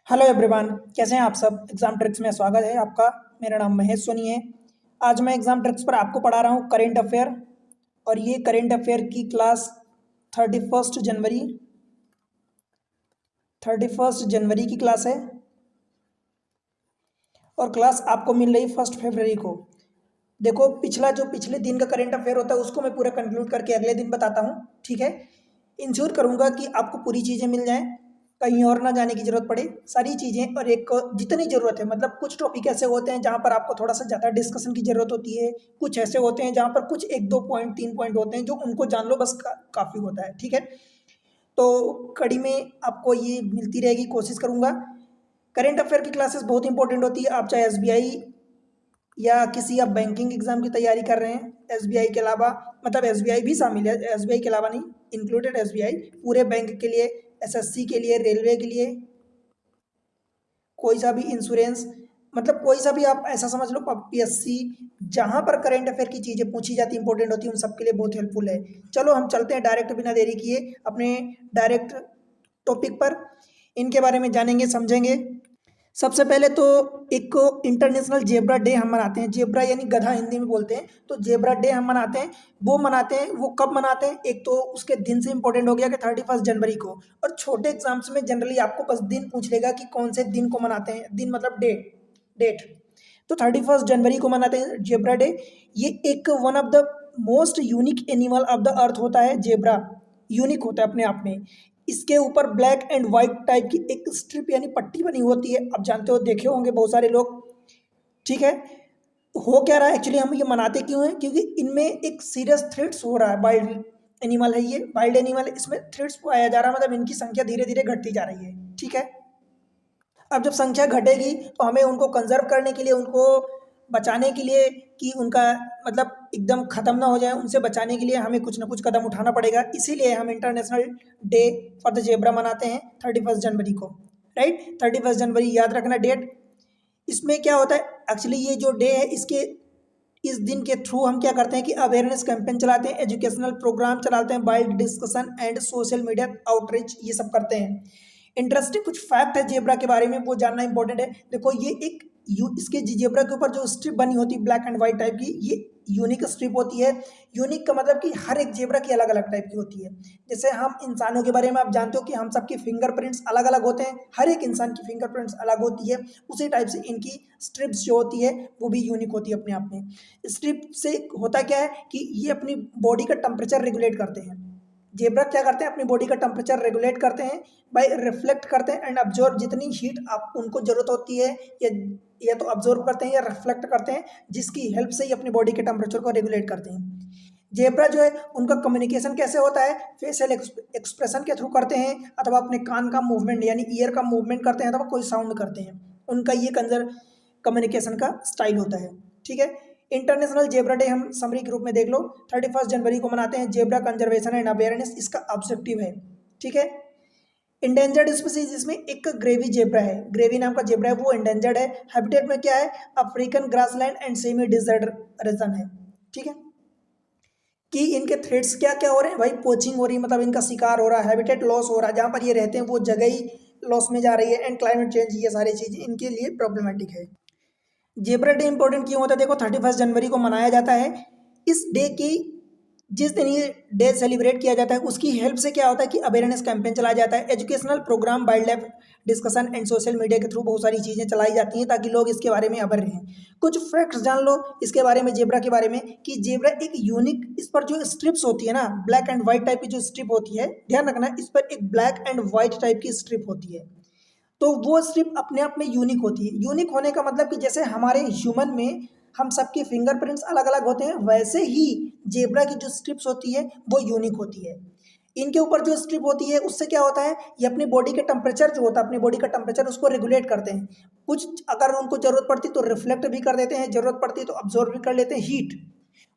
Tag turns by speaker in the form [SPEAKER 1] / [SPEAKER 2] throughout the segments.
[SPEAKER 1] Hello everyone, कैसे हैं आप सब। एग्जाम ट्रिक्स में स्वागत है आपका। मेरा नाम महेश सोनी है। आज मैं एग्जाम ट्रिक्स पर आपको पढ़ा रहा हूँ करेंट अफेयर। और ये करेंट अफेयर की क्लास 31 जनवरी 31 जनवरी की क्लास है। और क्लास आपको मिल रही 1 फरवरी को। देखो, पिछले दिन का करेंट अफेयर होता है उसको मैं पूरा कंक्लूड करके अगले दिन बताता हूँ। ठीक है। इंश्योर करूँगा कि आपको पूरी चीज़ें मिल जाएं, कहीं और ना जाने की जरूरत पड़े। सारी चीज़ें और एक जितनी ज़रूरत है, मतलब कुछ टॉपिक ऐसे होते हैं जहाँ पर आपको थोड़ा सा ज़्यादा डिस्कशन की ज़रूरत होती है। कुछ ऐसे होते हैं जहाँ पर कुछ एक दो पॉइंट 3 पॉइंट होते हैं जो उनको जान लो बस काफ़ी होता है। ठीक है। तो कड़ी में आपको ये मिलती रहेगी, कोशिश करूँगा। करेंट अफेयर की क्लासेस बहुत इंपॉर्टेंट होती है। आप चाहे एसबीआई या किसी आप बैंकिंग एग्जाम की तैयारी कर रहे हैं, एसबीआई के अलावा, मतलब एसबीआई भी शामिल है, एसबीआई के अलावा नहीं, इंक्लूडेड एसबीआई, पूरे बैंक के लिए, एसएससी के लिए, रेलवे के लिए, कोई सा भी इंश्योरेंस, मतलब कोई सा भी आप ऐसा समझ लो, पीएससी, जहां पर करंट अफेयर की चीज़ें पूछी जाती इंपॉर्टेंट होती है, उन सब के लिए बहुत हेल्पफुल है। चलो हम चलते हैं डायरेक्ट, बिना देरी किए अपने डायरेक्ट टॉपिक पर। इनके बारे में जानेंगे, समझेंगे। सबसे पहले तो एक इंटरनेशनल जेब्रा डे हम मनाते हैं। जेब्रा यानी गधा हिंदी में बोलते हैं, तो जेब्रा डे हम मनाते हैं। वो कब मनाते हैं, एक तो उसके दिन से इंपॉर्टेंट हो गया कि 31 जनवरी को। और छोटे एग्जाम्स में जनरली आपको बस दिन पूछ लेगा कि कौन से दिन को मनाते हैं। दिन मतलब डेट। तो 31 जनवरी को मनाते हैं जेब्रा डे। ये एक one of the most unique animal of the earth होता है जेब्रा। यूनिक होता है अपने आप में। इसके ऊपर ब्लैक एंड व्हाइट टाइप की एक स्ट्रिप यानी पट्टी बनी होती है। आप जानते हो, देखे होंगे बहुत सारे लोग। ठीक है। हो क्या रहा है एक्चुअली, हम ये मनाते क्यों हैं, क्योंकि इनमें एक सीरियस थ्रेट्स हो रहा है। वाइल्ड एनिमल है ये, वाइल्ड एनिमल है, इसमें थ्रेट्स पाया जा रहा है, मतलब इनकी संख्या धीरे धीरे घटती जा रही है। ठीक है। अब जब संख्या घटेगी तो हमें उनको कंजर्व करने के लिए, उनको बचाने के लिए, कि उनका मतलब एकदम ख़त्म ना हो जाए, उनसे बचाने के लिए हमें कुछ ना कुछ कदम उठाना पड़ेगा। इसीलिए हम international day for the zebra मनाते हैं 31 जनवरी को। राइट, 31 जनवरी याद रखना डेट। इसमें क्या होता है एक्चुअली, ये जो डे है, इस दिन के थ्रू हम क्या करते हैं कि अवेयरनेस कैंपेन चलाते हैं, एजुकेशनल प्रोग्राम चलाते हैं, wild discussion and social media outreach, ये सब करते हैं। इंटरेस्टिंग कुछ फैक्ट है जेब्रा के बारे में, वो जानना इंपॉर्टेंट है। देखो, ये एक इसके जेब्रा के ऊपर जो स्ट्रिप बनी होती है ब्लैक एंड व्हाइट टाइप की, ये यूनिक स्ट्रिप होती है। यूनिक का मतलब कि हर एक जेब्रा की अलग अलग टाइप की होती है। जैसे हम इंसानों के बारे में आप जानते हो कि हम सबकी फिंगरप्रिंट्स अलग अलग होते हैं, हर एक इंसान की फिंगरप्रिंट्स अलग होती है। उसी टाइप से इनकी स्ट्रिप्स जो होती है वो भी यूनिक होती है अपने आप में। स्ट्रिप से होता क्या है कि ये अपनी बॉडी का टेम्परेचर रेगुलेट करते हैं। जेब्रा क्या करते हैं, अपनी बॉडी का टेम्परेचर रेगुलेट करते हैं बाय रिफ्लेक्ट करते हैं एंड ऑब्जॉर्व। जितनी हीट आप उनको जरूरत होती है, या तो ऑब्जॉर्व करते हैं या रिफ्लेक्ट करते हैं, जिसकी हेल्प से ही अपनी बॉडी के टेम्परेचर को रेगुलेट करते हैं। जेब्रा जो है उनका कम्युनिकेशन कैसे होता है, फेशियल एक्सप्रेशन के थ्रू करते हैं, अथवा अपने कान का मूवमेंट यानी ईयर का मूवमेंट करते हैं, अथवा कोई साउंड करते हैं। उनका ये कम्युनिकेशन का स्टाइल होता है। ठीक है। इंटरनेशनल जेब्रा डे हम समरी के रूप में देख लो, 31 जनवरी को मनाते हैं। जेब्रा कंजर्वेशन एंड अवेयरनेस इसका ऑब्जेक्टिव है। ठीक है। इंडेंजर्ड स्पीसीज, इसमें एक ग्रेवी जेब्रा है, ग्रेवी नाम का जेब्रा है, वो इंडेंजर्ड है। हैबिटेट में क्या है, African grassland and semi desert region है। ठीक है। कि इनके थ्रेड्स क्या क्या हो रहे हैं भाई, पोचिंग हो रही है, मतलब इनका शिकार हो रहा है, हैबिटेट लॉस हो रहा है, जहाँ पर ये रहते हैं वो जगह ही लॉस में जा रही है, एंड क्लाइमेट चेंज, ये सारी चीज़ें इनके लिए प्रॉब्लमेटिक है। जेब्रा डे इंपॉर्टेंट क्यों होता है, देखो 31 जनवरी को मनाया जाता है। इस डे की, जिस दिन ये डे सेलिब्रेट किया जाता है, उसकी हेल्प से क्या होता है कि अवेयरनेस कैंपेन चलाया जाता है, educational program, wild life discussion and social media के थ्रू बहुत सारी चीज़ें चलाई जाती हैं ताकि लोग इसके बारे में अवेयर रहें। कुछ फैक्ट्स जान लो इसके बारे में, जेब्रा के बारे में, कि जेब्रा एक यूनिक, इस पर जो स्ट्रिप्स होती है ना, ब्लैक एंड व्हाइट टाइप की जो स्ट्रिप होती है, ध्यान रखना, इस पर एक ब्लैक एंड व्हाइट टाइप की स्ट्रिप होती है। तो वो सिर्फ अपने आप में यूनिक होती है। यूनिक होने का मतलब कि जैसे हमारे ह्यूमन में हम सबके फिंगरप्रिंट्स अलग अलग होते हैं, वैसे ही जेब्रा की जो स्ट्रिप्स होती है वो यूनिक होती है। इनके ऊपर जो स्ट्रिप होती है उससे क्या होता है, ये अपनी बॉडी के टेम्परेचर जो होता है, अपनी बॉडी का टेम्परेचर उसको रेगुलेट करते हैं। कुछ अगर उनको जरूरत पड़ती तो रिफ्लेक्ट भी कर देते हैं, जरूरत पड़ती तो अब्जॉर्ब भी कर लेते हैं हीट,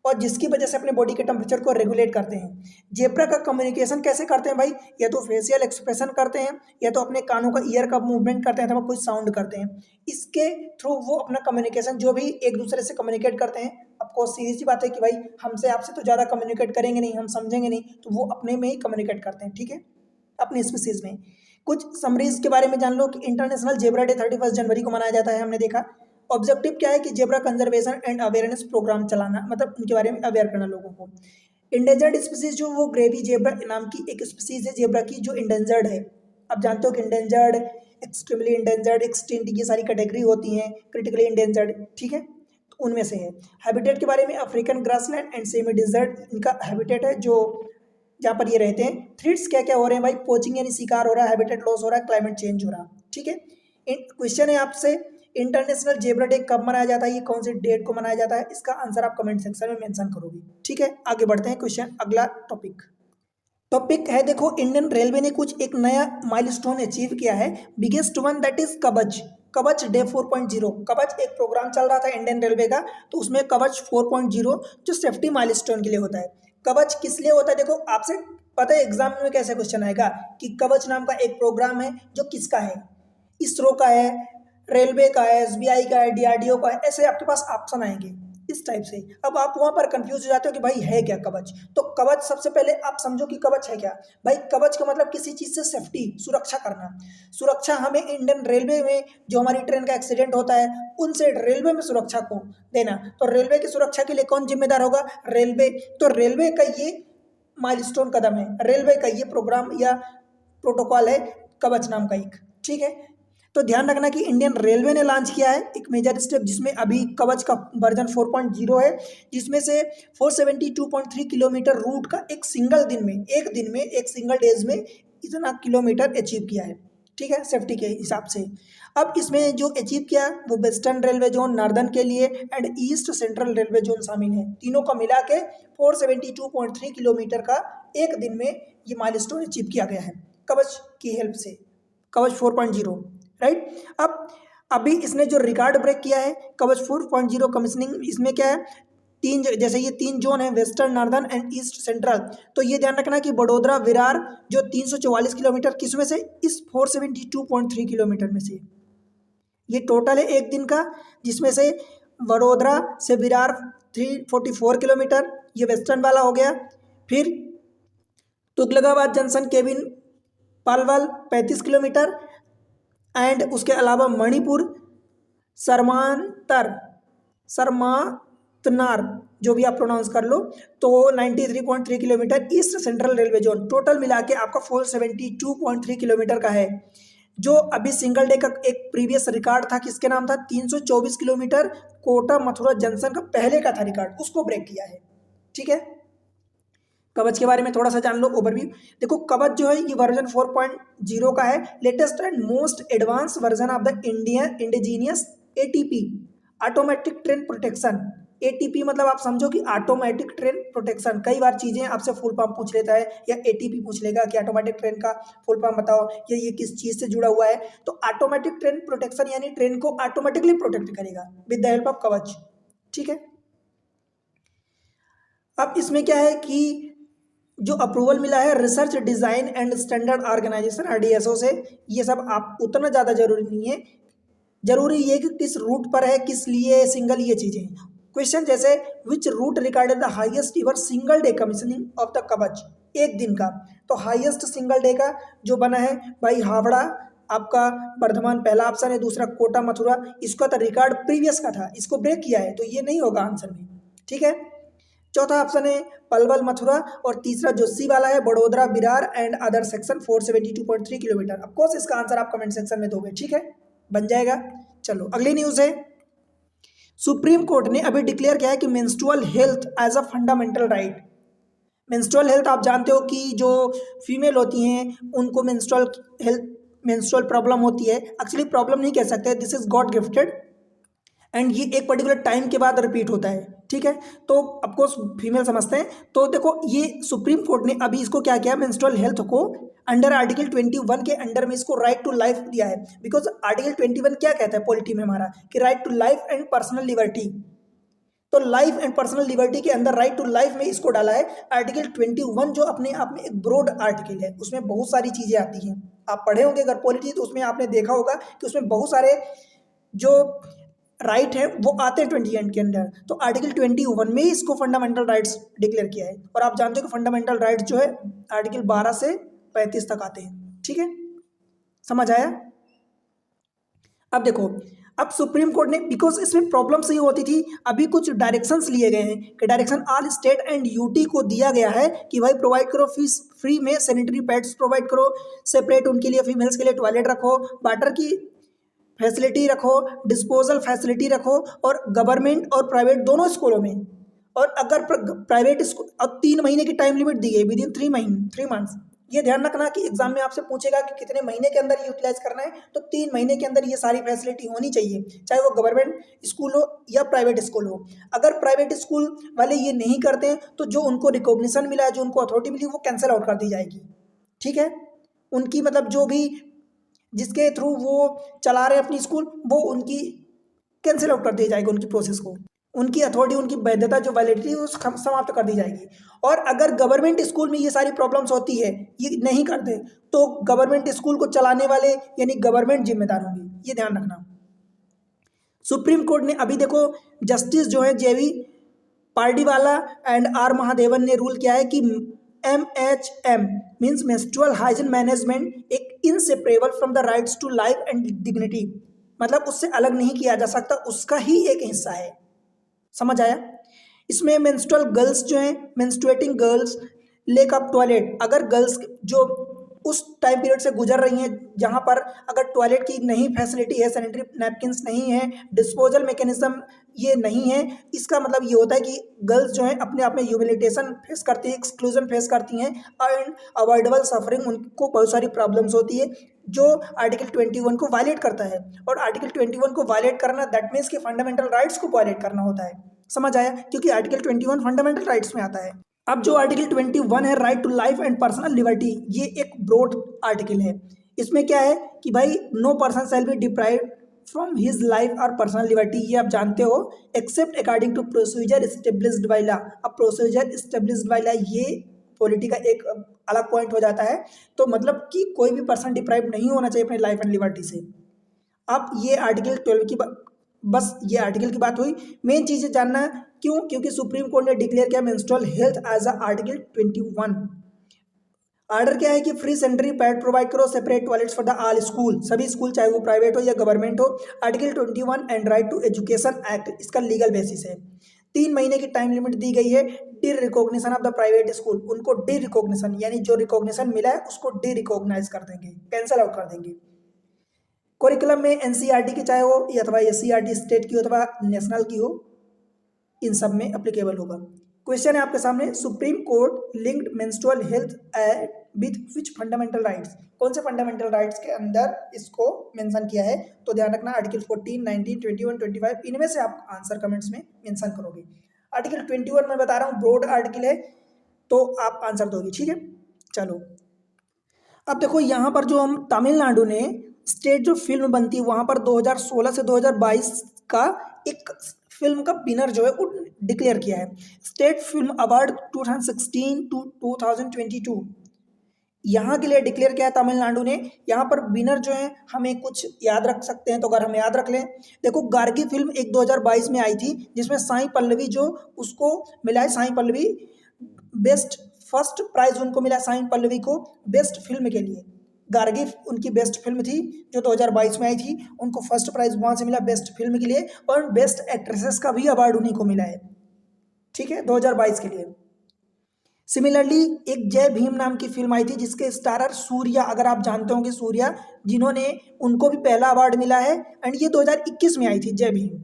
[SPEAKER 1] और जिसकी वजह से अपने बॉडी के टेम्परेचर को रेगुलेट करते हैं। जेब्रा का कम्युनिकेशन कैसे करते हैं भाई, या तो फेशियल एक्सप्रेशन करते हैं, या तो अपने कानों का ईयर का मूवमेंट करते हैं, अथवा कोई साउंड करते हैं। इसके थ्रू वो अपना कम्युनिकेशन जो भी एक दूसरे से कम्युनिकेट करते हैं। आपको सीधी सी बात है कि भाई हमसे आपसे तो ज़्यादा कम्युनिकेट करेंगे नहीं, हम समझेंगे नहीं, तो वो अपने में ही कम्युनिकेट करते हैं। ठीक है, अपनी स्पीसीज में। कुछ समरीज के बारे में जान लो कि इंटरनेशनल जेब्रा डे 31 जनवरी को मनाया जाता है, हमने देखा। ऑब्जेक्टिव क्या है कि zebra conservation and awareness program चलाना, मतलब उनके बारे में अवेयर करना लोगों को। इंडेंजर्ड स्पीसीज जो वो ग्रेवी जेब्रा नाम की एक स्पीसीज है जेब्रा की जो इंडेंजर्ड है। आप जानते हो कि इंडेंजर्ड, एक्सट्रीमली इंडेंजर्ड, एक्सटिंक्ट, ये सारी कैटेगरी होती हैं, क्रिटिकली इंडेंजर्ड, ठीक है, तो उनमें से है। हैबिटेट के बारे में African grassland and semi desert इनका हैबिटेट है जो जहाँ पर ये रहते हैं। थ्रेट्स क्या क्या हो रहे हैं भाई, पोचिंग यानी शिकार हो रहा है, हैबिटेट लॉस हो रहा है, क्लाइमेट चेंज हो रहा है, ठीक है। क्वेश्चन है आपसे, इंटरनेशनल जेब्रा डे कब मनाया जाता है, ये कौन सी डेट को मनाया जाता है, इसका आंसर आप कमेंट सेक्शन में मेंशन करोगे, ठीक है। आगे बढ़ते हैं क्वेश्चन, अगला टॉपिक है, देखो इंडियन रेलवे ने कुछ एक नया माइलस्टोन अचीव किया है, बिगेस्ट वन, दैट इज कवच डे 4.0। कवच एक प्रोग्राम चल रहा था इंडियन रेलवे का, तो उसमें कवच 4.0 जो सेफ्टी माइलस्टोन के लिए होता है। कवच किस लिए होता है, देखो आपसे पता है एग्जाम में कैसे क्वेश्चन आएगा कि कवच नाम का एक प्रोग्राम है जो किसका है, इसरो का है, रेलवे का है, एसबीआई का है, डीआरडीओ का है, ऐसे आपके पास ऑप्शन आएंगे इस टाइप से। अब आप वहां पर कंफ्यूज हो जाते हो कि भाई है क्या कवच, तो कवच सबसे पहले आप समझो कि कवच है क्या। भाई कवच का मतलब किसी चीज से सेफ्टी, सुरक्षा करना। सुरक्षा हमें इंडियन रेलवे में जो हमारी ट्रेन का एक्सीडेंट होता है उनसे रेलवे में सुरक्षा को देना, तो रेलवे की सुरक्षा के लिए कौन जिम्मेदार होगा, रेलवे। तो रेलवे का ये माइलस्टोन कदम है, रेलवे का ये प्रोग्राम या प्रोटोकॉल है कवच नाम का एक, ठीक है। तो ध्यान रखना कि इंडियन रेलवे ने लॉन्च किया है एक मेजर स्टेप, जिसमें अभी कवच का वर्जन 4.0 है, जिसमें से 472.3 किलोमीटर रूट का एक सिंगल दिन में, एक सिंगल डेज में इतना किलोमीटर अचीव किया है, ठीक है, सेफ्टी के हिसाब से। अब इसमें जो अचीव किया वो वेस्टर्न रेलवे जोन, नॉर्दर्न के लिए and east central railway zone शामिल है, तीनों का मिला के 472.3 किलोमीटर का एक दिन में ये माइलस्टोन अचीव किया गया है कवच की हेल्प से, कवच 4.0, राइट। अब अभी इसने जो रिकॉर्ड ब्रेक किया है कवच 4.0 कमीशनिंग, इसमें क्या है, जैसे ये तीन जोन है, western, northern and east central, तो ये ध्यान रखना कि बड़ोदरा विरार जो 344 किलोमीटर, किसमें से, इस 472.3 किलोमीटर में से, ये टोटल है एक दिन का, जिसमें से वडोदरा से विरार 344 किलोमीटर, ये वेस्टर्न वाला हो गया। फिर Tughlakabad junction cabin Palwal 35 kilometre, and उसके अलावा मणिपुर सरमातनार जो भी आप प्रोनाउंस कर लो, तो 93.3 kilometre east central railway zone, total मिला के आपका 472.3 किलोमीटर का है। जो अभी सिंगल डे का एक प्रीवियस रिकॉर्ड था, किसके नाम था, 324 किलोमीटर कोटा मथुरा जंक्शन का पहले का था रिकॉर्ड, उसको ब्रेक किया है, ठीक है। कवच के बारे में थोड़ा सा जान लो ओवरव्यू। देखो कवच जो है ये वर्जन 4.0 का है, latest and most advance version of the Indian indigenous ATP, automatic train protection. ATP मतलब आप समझो कि ऑटोमेटिक ट्रेन प्रोटेक्शन, कई बार चीजें आपसे फुल फॉर्म पूछ लेता है या एटीपी पूछ लेगा कि ऑटोमेटिक ट्रेन का फुल फॉर्म बताओ या ये किस चीज से जुड़ा हुआ है, तो ऑटोमेटिक ट्रेन प्रोटेक्शन यानी ट्रेन को ऑटोमेटिकली प्रोटेक्ट करेगा विद द हेल्प ऑफ कवच, ठीक है। अब इसमें क्या है कि जो अप्रूवल मिला है research design and standard organisation RDSO से, ये सब आप उतना ज़्यादा जरूरी नहीं है, जरूरी ये कि किस रूट पर है, किस लिए सिंगल, ये चीज़ें। क्वेश्चन जैसे which route recorded the highest इवर single day commissioning of the कवच, एक दिन का, तो हाईएस्ट सिंगल डे का जो बना है भाई हावड़ा, आपका बर्धमान पहला ऑप्शन है, दूसरा कोटा मथुरा, इसका तो रिकॉर्ड प्रीवियस का था, इसको ब्रेक किया है, तो ये नहीं होगा आंसर में, ठीक है। चौथा ऑप्शन है पलवल मथुरा, और तीसरा जो सी वाला है Vadodara Virar and other section 472.3 kilometre. Of course इसका आंसर आप कमेंट सेक्शन में दोगे, ठीक है, बन जाएगा। चलो अगली न्यूज है, सुप्रीम कोर्ट ने अभी डिक्लेयर किया है कि menstrual health as a fundamental right. Menstrual health आप जानते हो कि जो फीमेल होती हैं उनको मेंस्ट्रुअल प्रॉब्लम होती है, एक्चुअली प्रॉब्लम नहीं कह सकते, this is God gifted, and ये एक पर्टिकुलर टाइम के बाद रिपीट होता है, ठीक है, तो ऑफकोर्स फीमेल समझते हैं। तो देखो ये सुप्रीम कोर्ट ने अभी इसको क्या किया, मेंस्ट्रुअल हेल्थ को अंडर आर्टिकल 21 के अंडर में इसको राइट टू लाइफ दिया है, बिकॉज आर्टिकल 21 क्या कहता है पॉलिटी में हमारा कि right to life and personal liberty, तो लाइफ एंड पर्सनल लिबर्टी के अंदर राइट टू लाइफ में इसको डाला है। आर्टिकल 21 जो अपने आप में एक ब्रॉड आर्टिकल है, उसमें बहुत सारी चीजें आती हैं, आप पढ़े होंगे अगर पॉलिटी तो उसमें आपने देखा होगा कि उसमें बहुत सारे जो राइट है वो आते हैं 21 के अंदर, तो आर्टिकल 21 में ही इसको फंडामेंटल राइट्स डिक्लेयर किया है। और आप जानते हो कि फंडामेंटल राइट्स जो है आर्टिकल 12 से 35 तक आते हैं, ठीक है। समझ आया? अब देखो, अब सुप्रीम कोर्ट ने, बिकॉज इसमें प्रॉब्लम सही होती थी, अभी कुछ डायरेक्शंस लिए गए हैं कि direction all state and UT को दिया गया है कि भाई प्रोवाइड करो फीस फ्री में सैनिटरी पैड्स प्रोवाइड करो, सेपरेट उनके लिए फीमेल्स के लिए टॉयलेट रखो, वाटर की फैसिलिटी रखो, डिस्पोजल फैसिलिटी रखो, और गवर्नमेंट और प्राइवेट दोनों स्कूलों में। और अगर प्राइवेट स्कूल, अब 3 महीने की टाइम लिमिट दी है, विद इन 3 मंथ्स। ये ध्यान रखना कि एग्जाम में आपसे पूछेगा कि कितने महीने के अंदर यूटिलाइज करना है, तो 3 महीने के अंदर ये सारी फैसिलिटी होनी चाहिए, चाहे वो गवर्नमेंट स्कूल हो या प्राइवेट स्कूल हो। अगर प्राइवेट स्कूल वाले ये नहीं करते हैं तो जो उनको रिकॉग्निशन मिला है, जो उनको अथॉरिटी मिली, वो कैंसिल आउट कर दी जाएगी। ठीक है, उनकी मतलब जो भी जिसके थ्रू वो चला रहे हैं अपनी स्कूल, वो उनकी कैंसिल आउट कर दी जाएगी, उनकी प्रोसेस को, उनकी अथॉरिटी, उनकी वैधता जो वैलिडिटी वो समाप्त कर दी जाएगी। और अगर गवर्नमेंट स्कूल में ये सारी प्रॉब्लम्स होती है, ये नहीं करते, तो गवर्नमेंट स्कूल को चलाने वाले यानी गवर्नमेंट जिम्मेदार होंगी, ये ध्यान रखना। सुप्रीम कोर्ट ने अभी देखो, जस्टिस जो है जेवी पार्डीवाला एंड आर महादेवन ने रूल किया है कि MHM means menstrual hygiene management एक inseparable from the rights to life and dignity, मतलब उससे अलग नहीं किया जा सकता, उसका ही एक हिस्सा है। समझ आया? इसमें मेंस्ट्रुअल गर्ल्स जो हैं, menstruating girls, lake of toilet, अगर गर्ल्स जो उस टाइम पीरियड से गुजर रही हैं जहाँ पर अगर टॉयलेट की नहीं फैसिलिटी है, सैनिटरी नैपकिन्स नहीं है, डिस्पोजल मैकेनिज्म ये नहीं है, इसका मतलब ये होता है कि गर्ल्स जो हैं अपने आप में ह्यूमिलिटेशन फेस करती हैं, एक्सक्लूजन फेस करती हैं, एंड अवॉइडेबल सफरिंग, उनको बहुत सारी प्रॉब्लम्स होती है, जो आर्टिकल 21 को वायलेट करता है। और आर्टिकल 21 को वायलेट करना दैट मीन्स कि फंडामेंटल राइट्स को वायलेट करना होता है। समझ आया? क्योंकि आर्टिकल 21 फंडामेंटल राइट्स में आता है। अब जो आर्टिकल 21 है, right to life and personal liberty, ये एक ब्रॉड आर्टिकल है। इसमें क्या है कि भाई no person shall be deprived from his life और पर्सनल लिबर्टी, ये आप जानते हो, except according to procedure established by law. अब प्रोसीजर एस्टेब्लिश्ड बाय लॉ ये पॉलिटी का एक अलग पॉइंट हो जाता है, तो मतलब कि कोई भी पर्सन डिप्राइव नहीं होना चाहिए अपने लाइफ एंड लिबर्टी से। अब ये आर्टिकल 12 की बस ये आर्टिकल की बात हुई। मेन चीज़ें जानना क्यों, क्योंकि सुप्रीम कोर्ट ने डिक्लेयर किया menstrual health as a article 21। Order क्या है कि फ्री सैनिटरी पैड प्रोवाइड करो, separate toilets for the all school, सभी स्कूल चाहे वो प्राइवेट हो या गवर्नमेंट हो। Article 21 and right to education act, इसका लीगल बेसिस है। 3 महीने की टाइम लिमिट दी गई है। Derecognition of the private school, उनको डी रिकॉग्निशन यानी जो रिकॉग्निशन मिला है उसको डी रिकॉग्नाइज कर देंगे, कैंसिल आउट कर देंगे। करिकुलम में एनसीईआरटी की चाहे हो या अथवा एससीईआरटी स्टेट की हो अथवा नेशनल की हो, इन सब में एप्लीकेबल होगा। क्वेश्चन है आपके सामने, supreme court linked menstrual health with which fundamental rights, कौन से फंडामेंटल राइट्स के अंदर इसको मेंशन किया है? तो ध्यान रखना आर्टिकल 14, 19, 21, 25, इनमें से आप आंसर कमेंट्स में मेंशन करोगे। आर्टिकल 21 मैं बता रहा हूँ ब्रॉड आर्टिकल है, तो आप आंसर दोगे। ठीक है, चलो अब देखो यहाँ पर जो हम तमिलनाडु ने स्टेट जो फिल्म बनती है वहाँ पर 2016 से 2022 का एक फिल्म का विनर जो है वो डिक्लेयर किया है। स्टेट फिल्म अवार्ड 2016 टू 2022 यहाँ के लिए डिक्लेयर किया है तमिलनाडु ने। यहाँ पर विनर जो है हमें कुछ याद रख सकते हैं, तो अगर हम याद रख लें, देखो गार्गी फिल्म एक 2022 में आई थी जिसमें साई पल्लवी जो उसको मिला है, Sai Pallavi best first prize उनको मिला, साई पल्लवी को बेस्ट फिल्म के लिए। गार्गी उनकी बेस्ट फिल्म थी जो 2022 में आई थी, उनको फर्स्ट प्राइज वहाँ से मिला बेस्ट फिल्म के लिए, और बेस्ट एक्ट्रेसेस का भी अवार्ड उन्हीं को मिला है। ठीक है, 2022 के लिए। सिमिलरली एक जय भीम नाम की फिल्म आई थी जिसके स्टारर सूर्या, अगर आप जानते होंगे सूर्या, जिन्होंने उनको भी पहला अवार्ड मिला है, एंड ये 2021 में आई थी जय भीम।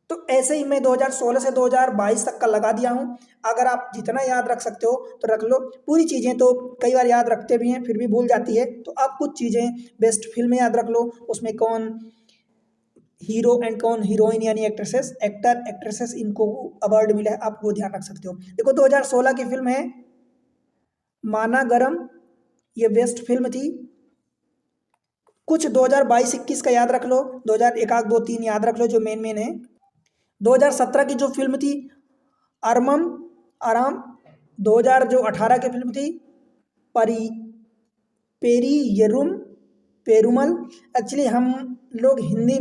[SPEAKER 1] तो ऐसे ही मैं 2016 से 2022 तक का लगा दिया हूँ। अगर आप जितना याद रख सकते हो तो रख लो, पूरी चीज़ें तो कई बार याद रखते भी हैं फिर भी भूल जाती है, तो आप कुछ चीज़ें बेस्ट फिल्में याद रख लो, उसमें कौन हीरो एंड कौन हीरोइन यानी एक्ट्रेसेस, एक्टर एक्ट्रेसेस इनको अवार्ड मिला है, आप वो ध्यान रख सकते हो। देखो 2016 की फिल्म है माना गरम, ये बेस्ट फिल्म थी। कुछ 2022-21 का याद रख लो, 2001, 2, 3 याद रख लो जो मेन मेन है। 2017 की जो फिल्म थी अरमम आराम, 2018 की फिल्म थी परी पेरी यरुम पेरुमल। एक्चुअली हम लोग हिंदी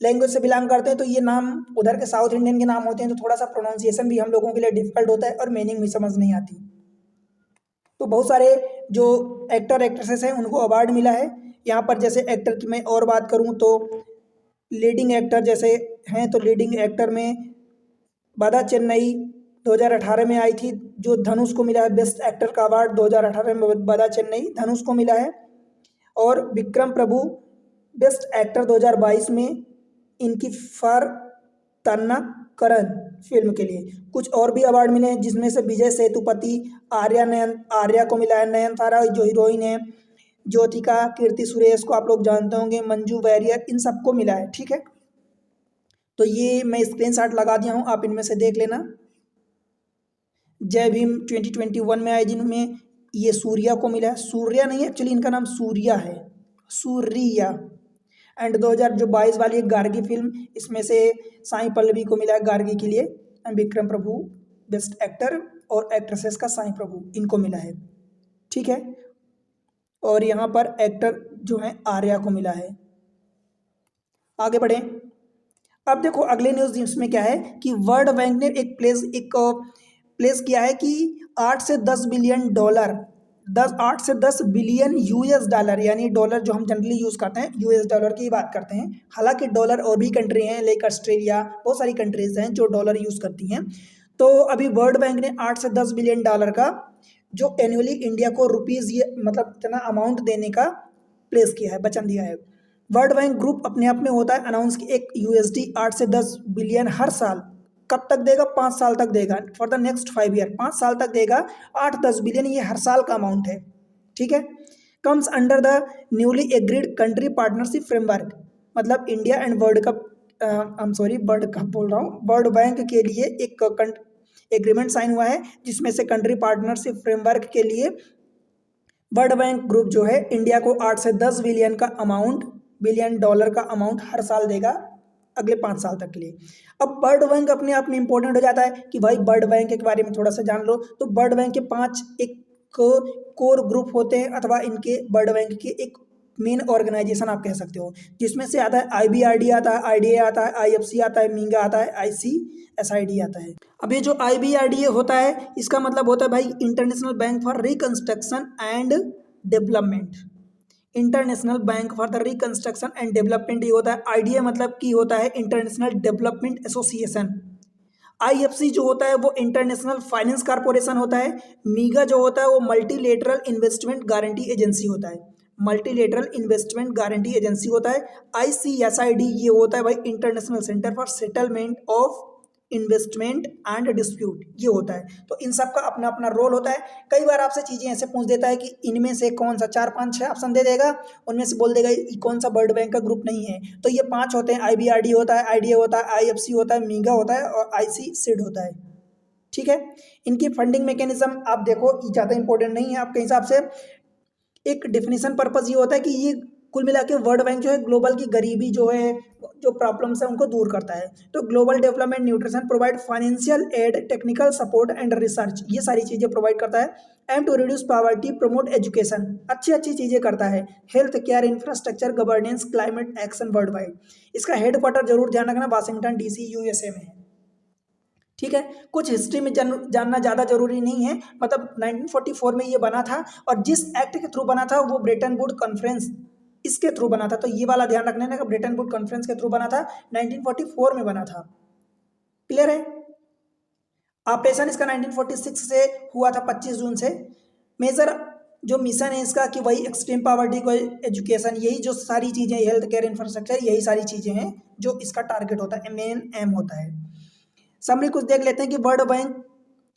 [SPEAKER 1] लैंग्वेज से बिलोंग करते हैं, तो ये नाम उधर के साउथ इंडियन के नाम होते हैं, तो थोड़ा सा प्रोनाउंसिएशन भी हम लोगों के लिए डिफिकल्ट होता है और मीनिंग भी समझ नहीं आती। तो बहुत सारे जो एक्टर एक्ट्रेसेस हैं उनको अवार्ड मिला है। यहाँ पर जैसे एक्टर की मैं और बात करूँ तो लीडिंग एक्टर जैसे हैं, तो लीडिंग एक्टर में बाधा चेन्नई 2018 में आई थी, जो धनुष को मिला है बेस्ट एक्टर का अवार्ड 2018 में, बाधा चेन्नई धनुष को मिला है। और विक्रम प्रभु बेस्ट एक्टर 2022 में इनकी फॉर तन्नाकरन फिल्म के लिए। कुछ और भी अवार्ड मिले हैं जिसमें से विजय सेतुपति, आर्या को मिला है, नयनतारा जो हीरोइन है, ज्योतिका, कीर्ति सुरेश को आप लोग जानते होंगे, मंजू वारियर, इन सबको मिला है। ठीक है, तो ये मैं स्क्रीनशॉट लगा दिया हूँ, आप इनमें से देख लेना। जय भीम 2021 में आए जिनमें ये सूर्या को मिला है, सूर्या नहीं एक्चुअली इनका नाम सूर्या है, सूर्या। एंड 2022 वाली एक गार्गी फिल्म, इसमें से साई पल्लवी को मिला है गार्गी के लिए, and Vikram Prabhu best actor और एक्ट्रेसेस का साई प्रभु इनको मिला है। ठीक है, और यहाँ पर एक्टर जो है आर्या को मिला है। आगे बढ़े, अब देखो अगले न्यूज़ इसमें क्या है कि वर्ल्ड बैंक ने एक प्लेस किया है कि 8 से 10 बिलियन डॉलर, 8 से 10 बिलियन यूएस डॉलर, यानी डॉलर जो हम जनरली यूज़ करते हैं यूएस डॉलर की बात करते हैं। हालांकि डॉलर और भी कंट्री हैं लाइक ऑस्ट्रेलिया, बहुत सारी कंट्रीज हैं जो डॉलर यूज़ करती हैं। तो अभी वर्ल्ड बैंक ने 8 से 10 बिलियन डॉलर का जो एनुअली इंडिया को रुपीज़ ये मतलब इतना अमाउंट देने का प्लेस किया है, वचन दिया है। वर्ल्ड बैंक ग्रुप अपने आप में होता है अनाउंस कि एक यूएसडी 8 से 10 बिलियन हर साल, कब तक देगा, 5 साल तक देगा, फॉर द नेक्स्ट 5 ईयर, 5 साल तक देगा 8-10 बिलियन, ये हर साल का अमाउंट है। ठीक है, comes under the newly agreed country partnership framework, मतलब इंडिया एंड वर्ल्ड बैंक के लिए एक एग्रीमेंट साइन हुआ है जिसमें से कंट्री पार्टनरशिप फ्रेमवर्क के लिए वर्ल्ड बैंक ग्रुप जो है इंडिया को 8 से 10 बिलियन डॉलर का अमाउंट हर साल देगा अगले 5 साल तक के लिए। अब वर्ल्ड बैंक अपने आप में इंपॉर्टेंट हो जाता है कि भाई वर्ल्ड बैंक के बारे में थोड़ा सा जान लो। तो वर्ल्ड बैंक के 5 एक कोर ग्रुप होते हैं, अथवा इनके वर्ल्ड बैंक के एक मेन ऑर्गेनाइजेशन आप कह सकते हो, जिसमें से आता है IBRD आता है, IDA आता है, IFC आता है, मीगा आता है, ICSID आता है। अब ये जो IBRDA होता है इसका मतलब होता है भाई international bank for reconstruction and development, international bank for the reconstruction and development ये होता है। IDA मतलब की होता है इंटरनेशनल डेवलपमेंट एसोसिएशन। IFC जो होता है वो इंटरनेशनल फाइनेंस कॉर्पोरेशन होता है। मीगा जो होता है वो मल्टीलेटरल इन्वेस्टमेंट गारंटी एजेंसी होता है, मल्टीलेटरल इन्वेस्टमेंट गारंटी एजेंसी होता है। ICSID ये होता है भाई international centre for settlement of investment and dispute, ये होता है। तो इन सब का अपना अपना रोल होता है। कई बार आपसे चीज़ें ऐसे पूछ देता है कि इनमें से कौन सा, 4-5-6 ऑप्शन दे देगा, उनमें से बोल देगा ये कौन सा वर्ल्ड बैंक का ग्रुप नहीं है। तो ये 5 होते हैं, IBRD होता है, IDA होता है, IFC होता है, मीगा होता है और ICSID होता है। ठीक है, इनकी फंडिंग मैकेनिज्म आप देखो ये ज़्यादा इंपॉर्टेंट नहीं है आपके हिसाब से। एक डेफिनेशन पर्पस ये होता है कि ये कुल मिला के वर्ल्ड बैंक जो है ग्लोबल की गरीबी जो है, जो प्रॉब्लम्स है उनको दूर करता है। तो global development nutrition provide financial aid, technical support and research, ये सारी चीज़ें प्रोवाइड करता है। Aim to reduce poverty, promote education, अच्छी चीज़ें करता है। Health care, infrastructure, governance, climate action world wide. इसका हेडक्वार्टर जरूर ध्यान रखना वाशिंगटन DC USA में है। ठीक है, कुछ हिस्ट्री में जानना ज़्यादा जरूरी नहीं है। मतलब 1944 में ये बना था और जिस एक्ट के थ्रू बना था वो ब्रेटन वुड कॉन्फ्रेंस इसके थ्रू बना था। तो ये वाला ध्यान रखना है कि ब्रेटन वुड कॉन्फ्रेंस के थ्रू बना था, 1944 में बना था। क्लियर है। ऑपरेशन इसका 1946 से हुआ था 25 जून से। मेजर जो मिशन है इसका कि वही एक्सट्रीम पॉवर्टी को एजुकेशन, यही जो सारी चीज़ें, हेल्थ केयर, इंफ्रास्ट्रक्चर, यही सारी चीज़ें हैं जो इसका टारगेट होता है, मेन एम होता है। समरी कुछ देख लेते हैं कि वर्ल्ड बैंक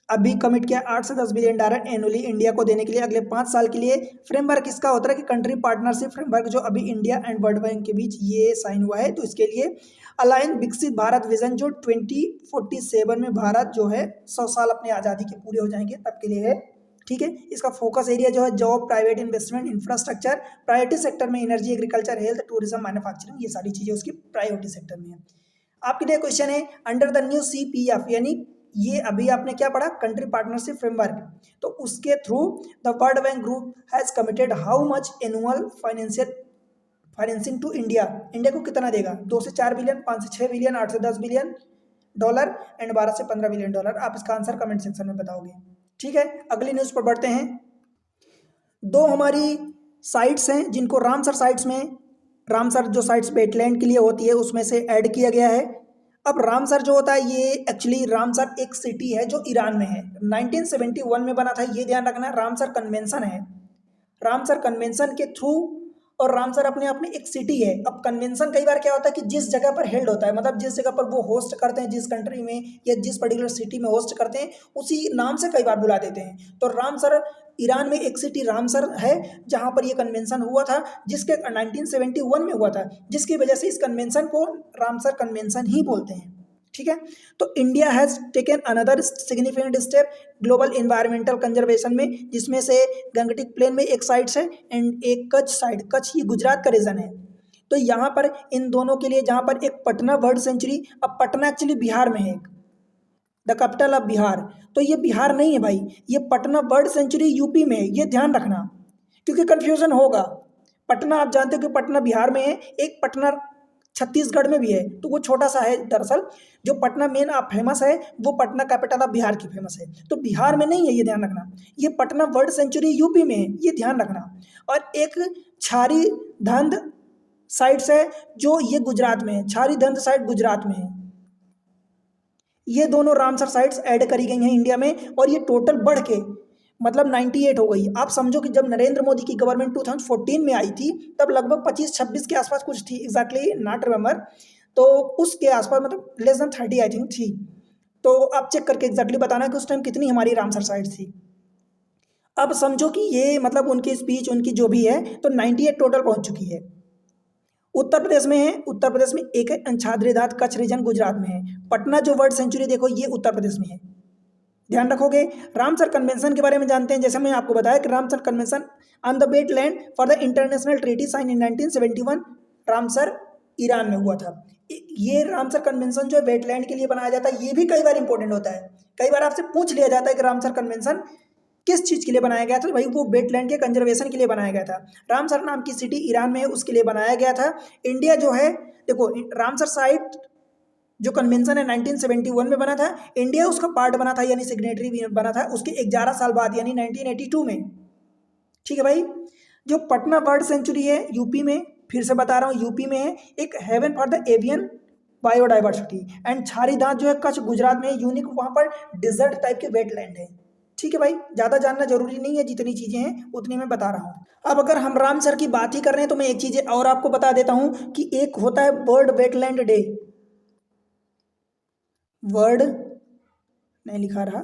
[SPEAKER 1] अभी कमिट किया 8 से 10 बिलियन डॉलर एनुअली इंडिया को देने के लिए अगले 5 साल के लिए। फ्रेमवर्क इसका होता है कि कंट्री पार्टनरशिप फ्रेमवर्क जो अभी इंडिया एंड वर्ल्ड बैंक के बीच ये साइन हुआ है। तो इसके लिए अलाइन विकसित भारत विजन जो 2047 में भारत जो है 100 साल अपनी आज़ादी के पूरे हो जाएंगे तब के लिए है। ठीक है, इसका फोकस एरिया जो है job, private investment, infrastructure, priority sector में energy, agriculture, health, tourism, manufacturing, ये सारी चीज़ें उसकी प्रायोरिटी सेक्टर में है। आपके लिए क्वेश्चन है अंडर द न्यू CPF, यानी ये अभी आपने क्या पढ़ा, कंट्री पार्टनरशिप फ्रेमवर्क, तो उसके through the World Bank Group has committed how much annual financing to India को कितना देगा, 2 से 4 बिलियन, 5 से 6 बिलियन, 8 से 10 बिलियन डॉलर एंड 12 से 15 बिलियन डॉलर। आप इसका आंसर कमेंट सेक्शन में बताओगे। ठीक है, अगली न्यूज़ पर बढ़ते हैं। दो हमारी साइट्स हैं जिनको रामसर साइट्स में, रामसर जो साइट्स वेटलैंड के लिए होती है उसमें से ऐड किया गया है। अब रामसर जो होता है ये एक्चुअली रामसर एक सिटी है जो ईरान में है, 1971 में बना था, ये ध्यान रखना। रामसर कन्वेंशन है, रामसर कन्वेंशन के थ्रू, और रामसर अपने आप में एक सिटी है। अब कन्वेंशन कई बार क्या होता है कि जिस जगह पर हेल्ड होता है, मतलब जिस जगह पर वो होस्ट करते हैं, जिस कंट्री में या जिस पर्टिकुलर सिटी में होस्ट करते हैं, उसी नाम से कई बार बुला देते हैं। तो रामसर ईरान में एक सिटी रामसर है जहां पर ये कन्वेंशन हुआ था, जिसके 1971 में हुआ था, जिसकी वजह से इस कन्वेंशन को रामसर कन्वेंशन ही बोलते हैं। ठीक है, तो India has taken another significant step global environmental conservation में, जिसमें से गंगटिक प्लेन में एक साइड है एंड एक कच्छ साइड, कच्छ ये गुजरात का रीजन है। तो यहाँ पर इन दोनों के लिए जहाँ पर एक पटना बर्ड सेंचुरी, अब पटना एक्चुअली बिहार में है, द कैपिटल ऑफ बिहार, तो ये बिहार नहीं है भाई, ये पटना बर्ड सेंचुरी यूपी में है, ये ध्यान रखना क्योंकि कंफ्यूजन होगा। पटना आप जानते हो कि पटना बिहार में है, एक पटना छत्तीसगढ़ में भी है, तो वो छोटा सा है दरअसल। जो पटना मेन आप फेमस है वो पटना कैपिटल ऑफ बिहार की फेमस है, तो बिहार में नहीं है, ये ध्यान रखना। ये पटना बर्ड सेंचुरी यूपी में है, ये ध्यान रखना। और एक छारी धंध साइट्स है जो ये गुजरात में है, छारी धंध साइट गुजरात में है। ये दोनों रामसर साइट्स ऐड करी गई हैं इंडिया में, और ये टोटल बढ़ के मतलब 98 हो गई। आप समझो कि जब नरेंद्र मोदी की गवर्नमेंट 2014 में आई थी तब लगभग 25-26 के आसपास कुछ थी, एग्जैक्टली नॉट रिमेंबर, तो उसके आसपास मतलब लेस देन 30 आई थिंक थी। तो आप चेक करके एग्जैक्टली बताना कि उस टाइम कितनी हमारी रामसर साइट्स थी। अब समझो कि ये मतलब उनकी स्पीच उनकी जो भी है तो 98 टोटल पहुंच चुकी है। उत्तर प्रदेश में है, उत्तर प्रदेश में एक है अंछाद्रीधात कच्छ रीजन गुजरात में है। पटना जो वर्ल्ड सेंचुरी देखो ये उत्तर प्रदेश में है, ध्यान रखोगे। रामसर कन्वेंशन के बारे में जानते हैं, जैसे मैं आपको बताया कि Ramsar convention on the wetland for the international treaty sign in 1971 Ramsar Iran में हुआ था। ये रामसर कन्वेंशन जो है वेटलैंड के लिए बनाया जाता है, ये भी कई बार इंपॉर्टेंट होता है। कई बार आपसे पूछ लिया जाता है कि रामसर कन्वेंशन किस चीज़ के लिए बनाया गया था, तो भाई वो वेटलैंड के कंजर्वेशन के लिए बनाया गया था। रामसर नाम की सिटी ईरान में है, उसके लिए बनाया गया था। इंडिया जो है देखो, रामसर साइट जो कन्वेंशन है 1971 में बना था, इंडिया उसका पार्ट बना था यानी सिग्नेटरी भी बना था उसके 11 साल बाद यानी 1982 में। ठीक है भाई, जो पटना बर्ड सेंचुरी है यूपी में, फिर से बता रहा हूँ यूपी में है, एक haven for the avian biodiversity. And Chharidhand जो है कच्छ गुजरात में यूनिक, वहाँ पर डिजर्ट टाइप के वेटलैंड है। ठीक है भाई, ज़्यादा जानना जरूरी नहीं है, जितनी चीज़ें हैं उतनी मैं बता रहा हूँ। अब अगर हम रामसर की बात ही कर रहे हैं तो मैं एक चीज़ और आपको बता देता हूँ कि एक होता है वर्ल्ड वेटलैंड डे, वर्ल्ड नहीं लिखा रहा,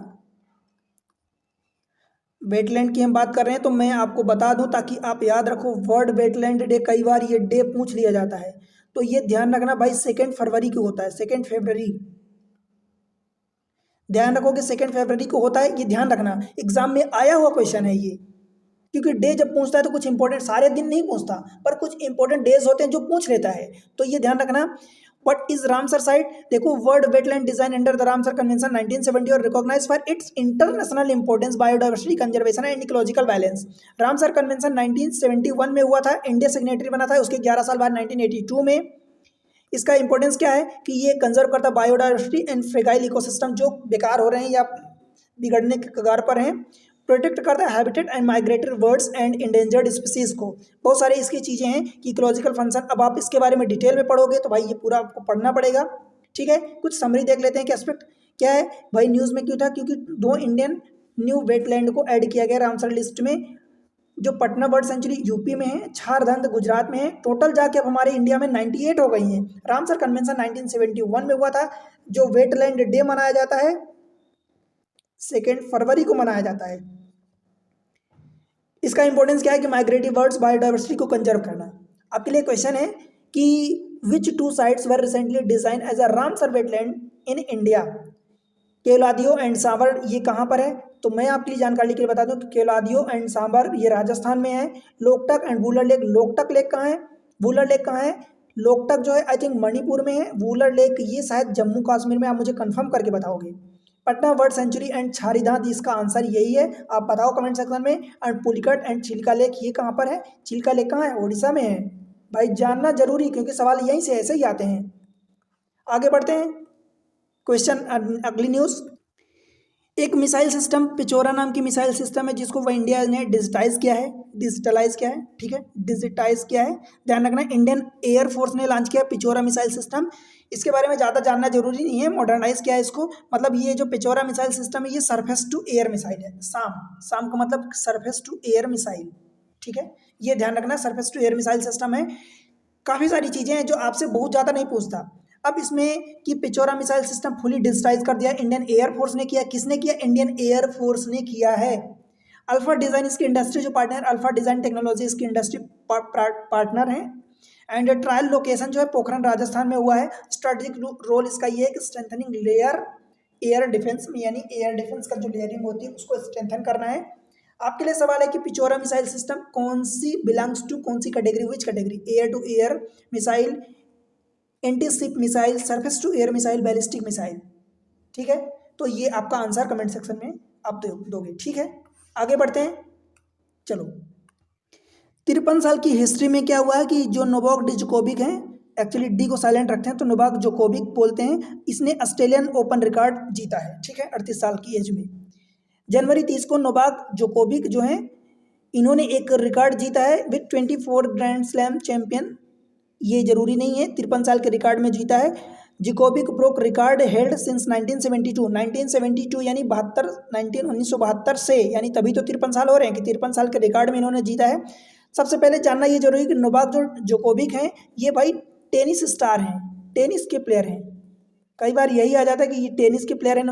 [SPEAKER 1] वेटलैंड की हम बात कर रहे हैं तो मैं आपको बता दूं ताकि आप याद रखो, वर्ल्ड वेटलैंड डे, कई बार ये डे पूछ लिया जाता है, तो ये ध्यान रखना भाई 2 फरवरी को होता है, 2 फरवरी, ध्यान रखो कि 2 फरवरी को होता है, ये ध्यान रखना, एग्जाम में आया हुआ क्वेश्चन है ये। क्योंकि डे जब पूछता है तो कुछ इंपॉर्टेंट, सारे दिन नहीं पूछता पर कुछ इंपॉर्टेंट डेज होते हैं जो पूछ लेता है, तो ये ध्यान रखना। व्हाट इज रामसर साइट, देखो world wetland design under the Ramsar convention 1970 और recognised for its international importance, biodiversity conservation and ecological balance. Ramsar convention 1971 में हुआ था, इंडिया सिग्नेटरी बना था, उसके 11 साल बाद 1982 में। इसका इंपॉर्टेंस क्या है कि ये कंजर्व करता बायोडाइवर्सिटी एंड फ्रेगाइल इकोसिस्टम जो बेकार हो रहे हैं या बिगड़ने के कगार पर हैं, प्रोटेक्ट करता है habitat and migratory birds and endangered species को। बहुत सारी इसकी चीज़ें हैं कि इकोलॉजिकल फंक्शन, अब आप इसके बारे में डिटेल में पढ़ोगे तो भाई ये पूरा आपको पढ़ना पड़ेगा। ठीक है, कुछ समरी देख लेते हैं कि एस्पेक्ट क्या है भाई। न्यूज़ में क्यों था, क्योंकि 2 इंडियन न्यू वेटलैंड को ऐड किया गया रामसर लिस्ट में, जो पटना बर्ड सेंचुरी यूपी में है, छारधंद गुजरात में है। टोटल जाके अब हमारे इंडिया में 98 हो गई हैं। रामसर कन्वेंशन 1971 में हुआ था, जो वेटलैंड डे मनाया जाता है 2 फरवरी को मनाया जाता है। इसका इंपॉर्टेंस क्या है कि माइग्रेटरी बर्ड्स बायोडाइवर्सिटी को कंजर्व करना। आपके लिए क्वेश्चन है कि which 2 sites were recently designed as a Ramsar wetland in India, Keoladeo and Sambhar, ये कहाँ पर है, तो मैं आपके लिए जानकारी के लिए बता दूं कि केवलादियो एंड सांबर ये राजस्थान में है। Loktak and Wular lake, Loktak lake कहाँ है, वूलर लेक कहाँ है, लोकटक जो है आई थिंक मणिपुर में है, वूलर लेक ये शायद जम्मू कश्मीर में, आप मुझे कंफर्म करके बताओगे। Patna bird sanctuary and Chharidhand, इसका आंसर यही है, आप बताओ कमेंट सेक्शन में। And Pulicat and Chilka lake ये कहाँ पर है, चिल्का लेक कहाँ है, उड़ीसा में है। भाई जानना जरूरी, क्योंकि सवाल यहीं से ऐसे ही आते हैं। आगे बढ़ते हैं, क्वेश्चन अगली न्यूज़। एक मिसाइल सिस्टम, पिचोरा नाम की मिसाइल सिस्टम है जिसको वह इंडिया ने डिजिटाइज किया है, डिजिटलाइज क्या है, ठीक है, डिजिटाइज क्या है, ध्यान रखना। इंडियन एयरफोर्स ने लॉन्च किया पिचोरा मिसाइल सिस्टम, इसके बारे में ज़्यादा जानना जरूरी नहीं है। मॉडर्नाइज किया है इसको, मतलब ये जो पिचोरा मिसाइल सिस्टम है ये सरफेस टू एयर मिसाइल है। साम का मतलब सरफेस टू एयर मिसाइल, ठीक है, ये ध्यान रखना, surface to air missile system है। काफ़ी सारी चीज़ें हैं जो आपसे बहुत ज़्यादा नहीं पूछता। अब इसमें कि पिचोरा मिसाइल सिस्टम फुली डिजिटाइज कर दिया, इंडियन एयरफोर्स ने किया। किसने किया? इंडियन एयरफोर्स ने किया है। अल्फा डिज़ाइन इसकी इंडस्ट्री जो पार्टनर, अल्फा डिज़ाइन टेक्नोलॉजी इसकी इंडस्ट्री पार्टनर है। एंड ट्रायल लोकेशन जो है पोखरण राजस्थान में हुआ है। स्ट्रेटेजिक रोल इसका ये है कि स्ट्रेंथनिंग लेयर एयर डिफेंस में, यानी एयर डिफेंस का जो लेयरिंग होती है उसको स्ट्रेंथन करना है। आपके लिए सवाल है कि पिचोरा मिसाइल सिस्टम कौन सी बिलोंग्स टू कौन सी category, which category? Air to air missile, anti ship missile, surface to air missile, ballistic missile, ठीक है। तो ये आपका आंसर कमेंट सेक्शन में आप दोगे, ठीक है। आगे बढ़ते हैं, चलो। 53 साल की हिस्ट्री में क्या हुआ है कि जो नोवाक डिजोकोविक हैं, एक्चुअली डी को साइलेंट रखते हैं तो नोवाक जोकोविक बोलते हैं, इसने ऑस्ट्रेलियन ओपन रिकॉर्ड जीता है, ठीक है, 38 साल की एज में। जनवरी 30 को नोवाक जोकोविक जो हैं इन्होंने एक रिकॉर्ड जीता है विथ 24 ग्रैंड स्लैम चैंपियन। ये जरूरी नहीं है, 53 साल के रिकॉर्ड में जीता है। Djokovic broke record held since 1972 यानी 1972 से, यानी तभी तो 53 साल हो रहे हैं कि 53 साल के रिकॉर्ड में इन्होंने जीता है। सबसे पहले जानना ये जरूरी है कि नोवाक जोकोविक हैं ये भाई टेनिस स्टार हैं, टेनिस के प्लेयर हैं। कई बार यही आ जाता है कि ये टेनिस के प्लेयर हैं।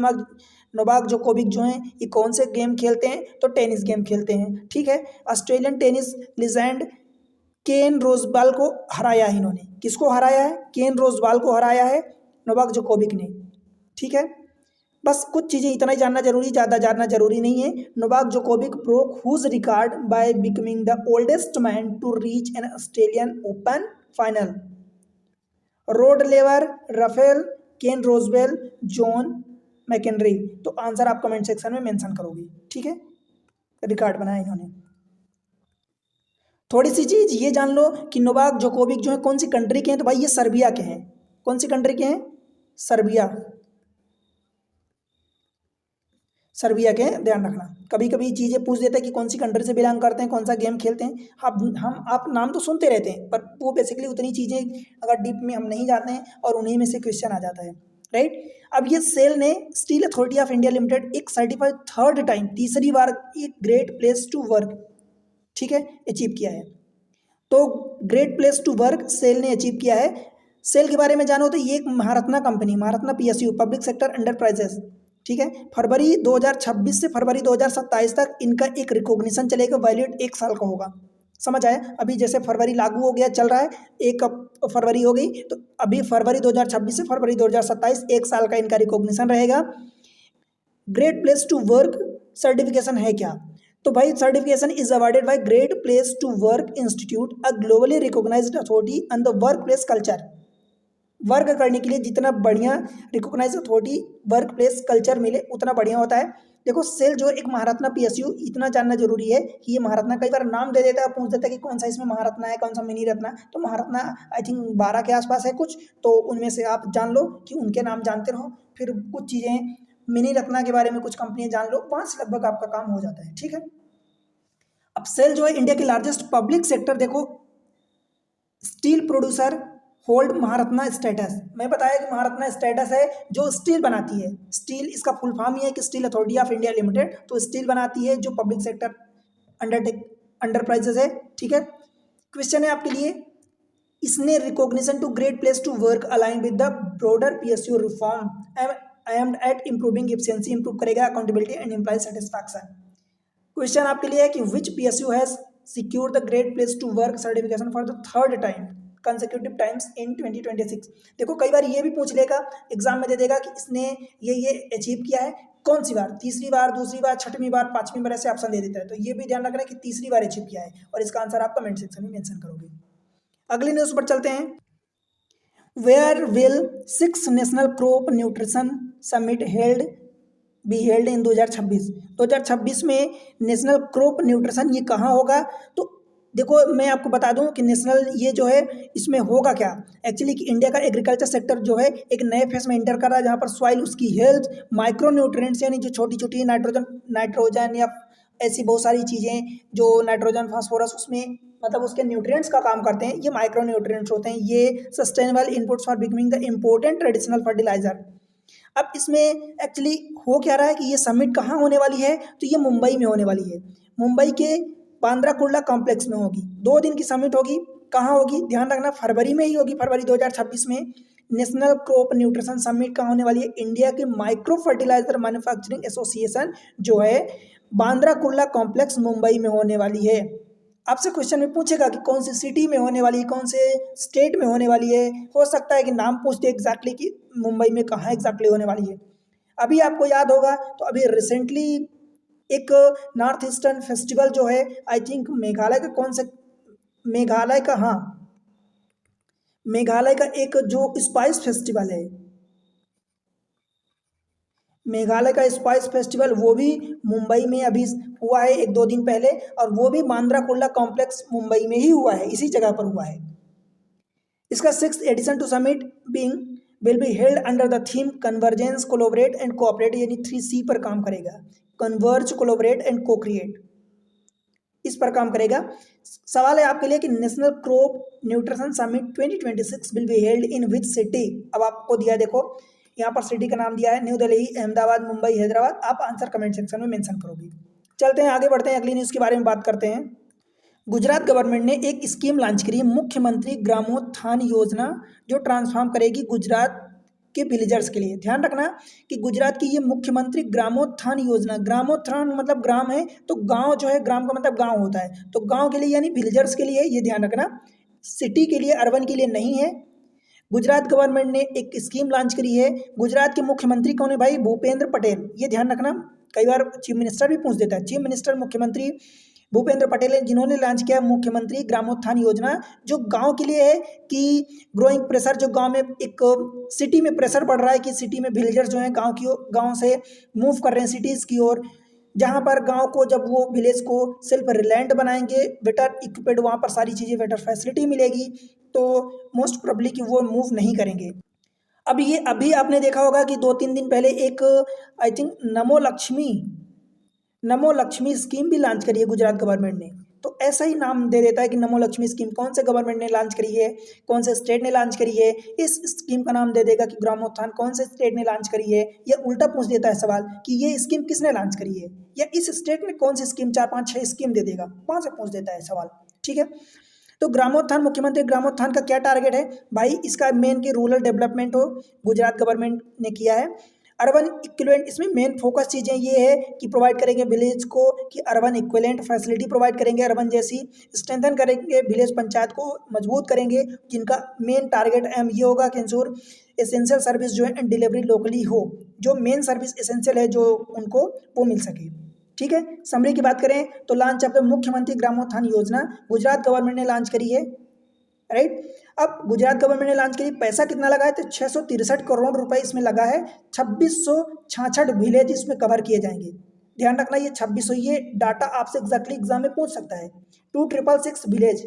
[SPEAKER 1] नोवाक जोकोविक जो हैं ये कौन से गेम खेलते हैं? तो टेनिस गेम खेलते हैं, ठीक है। ऑस्ट्रेलियन टेनिस लीजेंड केन रोजबाल को हराया है इन्होंने। किसको हराया है? केन रोजबाल को हराया है नोवाक जोकोविक ने, ठीक है। बस कुछ चीज़ें इतना ही जानना जरूरी, ज़्यादा जानना जरूरी नहीं है। Novak Djokovic broke whose record by becoming the oldest man to reach an Australian Open final? Rod Laver, Rafael, Ken Rosewall, John McEnroe. तो आंसर आप कमेंट सेक्शन में मेंशन करोगे, ठीक है। रिकॉर्ड बनाया इन्होंने। थोड़ी सी चीज़ ये जान लो कि नोवाक जोकोविक जो है कौन सी कंट्री के हैं? तो भाई ये सर्बिया के हैं। कौन सी कंट्री के हैं? सर्बिया के हैं, ध्यान रखना। कभी कभी चीज़ें पूछ देते हैं कि कौन सी कंट्री से बिलोंग करते हैं, कौन सा गेम खेलते हैं। आप नाम तो सुनते रहते हैं पर वो बेसिकली उतनी चीज़ें अगर डीप में हम नहीं जाते हैं और उन्हीं में से क्वेश्चन आ जाता है, राइट। अब ये सेल ने steel authority of India limited एक सर्टिफाइड थर्ड टाइम, तीसरी बार एक ग्रेट प्लेस टू वर्क, ठीक है, अचीव किया है। तो great place to work SAIL ने अचीव किया है। सेल के बारे में जानो तो ये एक Maharatna company, Maharatna PSU, public sector enterprises, ठीक है। फरवरी 2026 से फरवरी 2027 तक इनका एक रिकॉग्निशन चलेगा, वैलिड 1 साल का होगा। समझ आया? अभी जैसे फरवरी लागू हो गया, चल रहा है, 1 फरवरी हो गई, तो अभी फरवरी 2026 से फरवरी 2027 1 साल का इनका रिकॉग्निशन रहेगा। Great place to work certification है क्या? तो भाई certification is awarded by great place to work institute, a globally recognised authority on the work place culture. Work करने के लिए जितना बढ़िया recognise authority work place culture मिले उतना बढ़िया होता है। देखो सेल जो एक महारत्ना PSU, इतना जानना जरूरी है कि ये महारत्ना, कई बार नाम दे देता है, पूछ देता है कि कौन सा इसमें महारत्ना है, कौन सा मिनी रत्ना है। तो महारत्ना आई थिंक 12 के आसपास है कुछ, तो उनमें से आप जान लो कि उनके नाम जानते रहो। फिर कुछ चीज़ें मिनी रत्ना के बारे में कुछ कंपनियां जान लो, 5 लगभग आपका काम हो जाता है, ठीक है। अब सेल जो है इंडिया की लार्जेस्ट पब्लिक सेक्टर, देखो steel producer hold Maharatna status. मैं बताया कि महारत्ना स्टेटस है जो स्टील बनाती है। स्टील इसका फुल फॉर्म ही है कि steel authority of India limited, तो स्टील बनाती है जो पब्लिक सेक्टर अंडरप्राइजेस है, ठीक है। क्वेश्चन है आपके लिए, इसने recognition to great place to work align with the broader PSU reform aimed at improving efficiency, improve करेगा accountability and employ satisfaction. Question आपके लिए है कि which PSU has secured the great place to work certification for the third time consecutive times in 2026। देखो कई बार ये भी पूछ लेगा, एग्जाम में दे देगा कि इसने ये अचीव किया है, कौन सी बार, तीसरी बार, दूसरी बार, छठवीं बार, पांचवीं बार, ऐसे ऑप्शन दे देता है। तो ये भी ध्यान रखना कि तीसरी बार अचीव किया है, और इसका आंसर आप कमेंट सेक्शन में मेंशन करोगे। अगली न्यूज़ पर चलते हैं। Where will 6th national crop nutrition summit be held in 2026 में नेशनल क्रॉप न्यूट्रिशन ये कहाँ होगा? तो देखो मैं आपको बता दूं कि नेशनल ये जो है इसमें होगा क्या एक्चुअली कि इंडिया का एग्रीकल्चर सेक्टर जो है एक नए फेज में इंटर कर रहा है, जहाँ पर सॉइल, उसकी हेल्थ, माइक्रो न्यूट्रिएंट्स यानी जो छोटी छोटी नाइट्रोजन या ऐसी बहुत सारी चीज़ें जो नाइट्रोजन फास्फोरस उसमें मतलब उसके न्यूट्रिएंट्स का काम करते हैं, ये माइक्रो न्यूट्रिएंट्स होते हैं। ये sustainable inputs for becoming the important traditional fertiliser. अब इसमें एक्चुअली हो क्या रहा है कि ये समिट कहाँ होने वाली है, तो ये मुंबई में होने वाली है। मुंबई के बांद्रा कुर्ला कॉम्प्लेक्स में होगी। 2 दिन की समिट होगी। कहाँ होगी, ध्यान रखना फरवरी में ही होगी, फरवरी 2026 में। नेशनल क्रॉप न्यूट्रिशन समिट कहाँ होने वाली है, इंडिया के माइक्रो फर्टिलाइजर मैन्युफैक्चरिंग एसोसिएशन जो है बांद्रा कुर्ला कॉम्प्लेक्स मुंबई में होने वाली है। आपसे क्वेश्चन में पूछेगा कि कौन सी सिटी में होने वाली है, कौन से स्टेट में होने वाली है। हो सकता है कि नाम पूछ दे एग्जैक्टली कि मुंबई में कहाँ एग्जैक्टली होने वाली है। अभी आपको याद होगा तो अभी रिसेंटली एक नॉर्थ ईस्टर्न फेस्टिवल जो है, आई थिंक मेघालय का कौन सा, मेघालय का, हाँ मेघालय का एक जो स्पाइस फेस्टिवल है, मेघालय का स्पाइस फेस्टिवल, वो भी मुंबई में अभी हुआ है 1-2 दिन पहले, और वो भी बांद्रा कुर्ला कॉम्प्लेक्स मुंबई में ही हुआ है, इसी जगह पर हुआ है। इसका 6th edition to summit being will be held under the theme convergence collaborate and cooperate, यानी 3C पर काम करेगा, converge collaborate and cocreate, इस पर काम करेगा। सवाल है आपके लिए कि national crop nutrition summit 2026 will be held in which city. अब आपको दिया, देखो यहाँ पर सिटी का नाम दिया है, न्यू दिल्ली, अहमदाबाद, मुंबई, हैदराबाद। आप आंसर कमेंट सेक्शन में मेंशन करोगे। चलते हैं आगे बढ़ते हैं, अगली न्यूज़ के बारे में बात करते हैं। गुजरात गवर्नमेंट ने एक स्कीम लॉन्च करी है, मुख्यमंत्री ग्रामोत्थान योजना, जो ट्रांसफॉर्म करेगी गुजरात के विलेजर्स के लिए। ध्यान रखना कि गुजरात की ये मुख्यमंत्री ग्रामोत्थान योजना, ग्रामोत्थान मतलब ग्राम है तो गांव जो है, ग्राम का मतलब गांव होता है, तो गांव के लिए यानी विलेजर्स के लिए, ये ध्यान रखना, सिटी के लिए, अर्बन के लिए नहीं है। गुजरात गवर्नमेंट ने एक स्कीम लॉन्च करी है। गुजरात के मुख्यमंत्री कौन है भाई, भूपेंद्र पटेल, ये ध्यान रखना। कई बार चीफ मिनिस्टर भी पूछ देता है, चीफ मिनिस्टर मुख्यमंत्री भूपेंद्र पटेल है, जिन्होंने लॉन्च किया मुख्यमंत्री ग्रामोत्थान योजना, जो गांव के लिए है कि ग्रोइंग प्रेशर, जो गांव में एक सिटी में प्रेशर बढ़ रहा है कि सिटी में विलेजर्स जो हैं गांव से मूव कर रहे हैं सिटीज़ की ओर, जहाँ पर गांव को जब वो विलेज को सेल्फ रिलायंट बनाएंगे, बेटर इक्विपेड, वहाँ पर सारी चीज़ें बेटर फैसिलिटी मिलेगी, तो मोस्ट प्रोबेबली कि वो मूव नहीं करेंगे। अब ये अभी आपने देखा होगा कि 2-3 दिन पहले एक I think NaMo Lakshmi scheme भी लॉन्च करी है गुजरात गवर्नमेंट ने। तो ऐसा ही नाम दे देता है कि नमो लक्ष्मी स्कीम कौन से गवर्नमेंट ने लॉन्च करी है, कौन से स्टेट ने लॉन्च करी है। इस स्कीम का नाम दे देगा कि ग्रामोत्थान कौन से स्टेट ने लॉन्च करी है, या उल्टा पूछ देता है सवाल कि ये स्कीम किसने लॉन्च करी है, या इस स्टेट ने कौन सी स्कीम, 4-5-6 स्कीम दे देगा, वहाँ से पूछ देता है सवाल। ठीक है, तो ग्रामोत्थान, मुख्यमंत्री ग्रामोत्थान का क्या टारगेट है भाई, इसका मेन की रूरल डेवलपमेंट हो, गुजरात गवर्नमेंट ने किया है। अर्बन इक्विवेलेंट, इसमें मेन फोकस चीज़ें ये है कि प्रोवाइड करेंगे विलेज को कि अर्बन इक्विवेलेंट फैसिलिटी प्रोवाइड करेंगे, अर्बन जैसी स्ट्रेंथन करेंगे, विलेज पंचायत को मजबूत करेंगे, जिनका मेन टारगेट एम ये होगा कि इंश्योर एसेंशियल सर्विस जो है एंड डिलीवरी लोकली हो, जो मेन सर्विस एसेंशियल है जो उनको वो मिल सके। ठीक है, समरी की बात करें तो लॉन्च ऑफ द मुख्यमंत्री ग्रामोत्थान योजना गुजरात गवर्नमेंट ने लॉन्च करी है, राइट। अब गुजरात गवर्नमेंट ने लॉन्च करी, पैसा कितना लगा है तो 663 करोड़ रुपए इसमें लगा है। 2666 विलेज इसमें कवर किए जाएंगे। ध्यान रखना ये 2600, ये डाटा आपसे एग्जैक्टली एग्जाम में पूछ सकता है। 2666 विलेज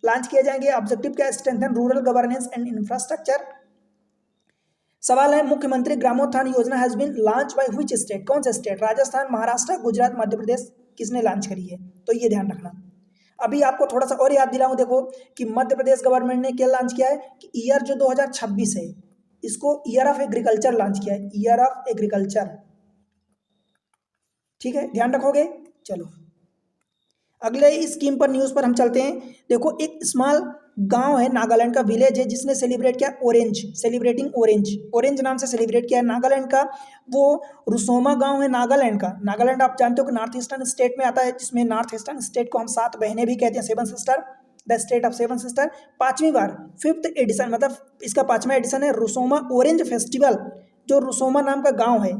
[SPEAKER 1] लॉन्च किए जाएंगे। ऑब्जेक्टिव क्या है, strengthen rural governance and infrastructure. सवाल है, Mukhyamantri Gramotthan Yojana has been launch by which state, कौन सा स्टेट, राजस्थान, महाराष्ट्र, गुजरात, मध्य प्रदेश, किसने लॉन्च करी है, तो ये ध्यान रखना। अभी आपको थोड़ा सा और याद दिलाऊं, देखो कि मध्य प्रदेश गवर्नमेंट ने क्या लॉन्च किया है कि ईयर जो 2026 है, इसको ईयर ऑफ एग्रीकल्चर लॉन्च किया है, ईयर ऑफ एग्रीकल्चर। ठीक है, ध्यान रखोगे। चलो अगले स्कीम पर, न्यूज़ पर हम चलते हैं। देखो एक स्मॉल गांव है, नागालैंड का विलेज है, जिसने सेलिब्रेट किया ऑरेंज, सेलिब्रेटिंग ऑरेंज, ऑरेंज नाम से सेलिब्रेट किया है नागालैंड का। वो रुसोमा गांव है नागालैंड का। नागालैंड आप जानते हो कि नॉर्थ ईस्टर्न स्टेट में आता है, जिसमें नॉर्थ ईस्टर्न स्टेट को हम 7 बहनें भी कहते हैं, 7 sister, the state of 7 sister. 5वीं बार 5th एडिशन, मतलब इसका 5वां एडिशन है रुसोमा ऑरेंज फेस्टिवल, जो रुसोमा नाम का गाँव है,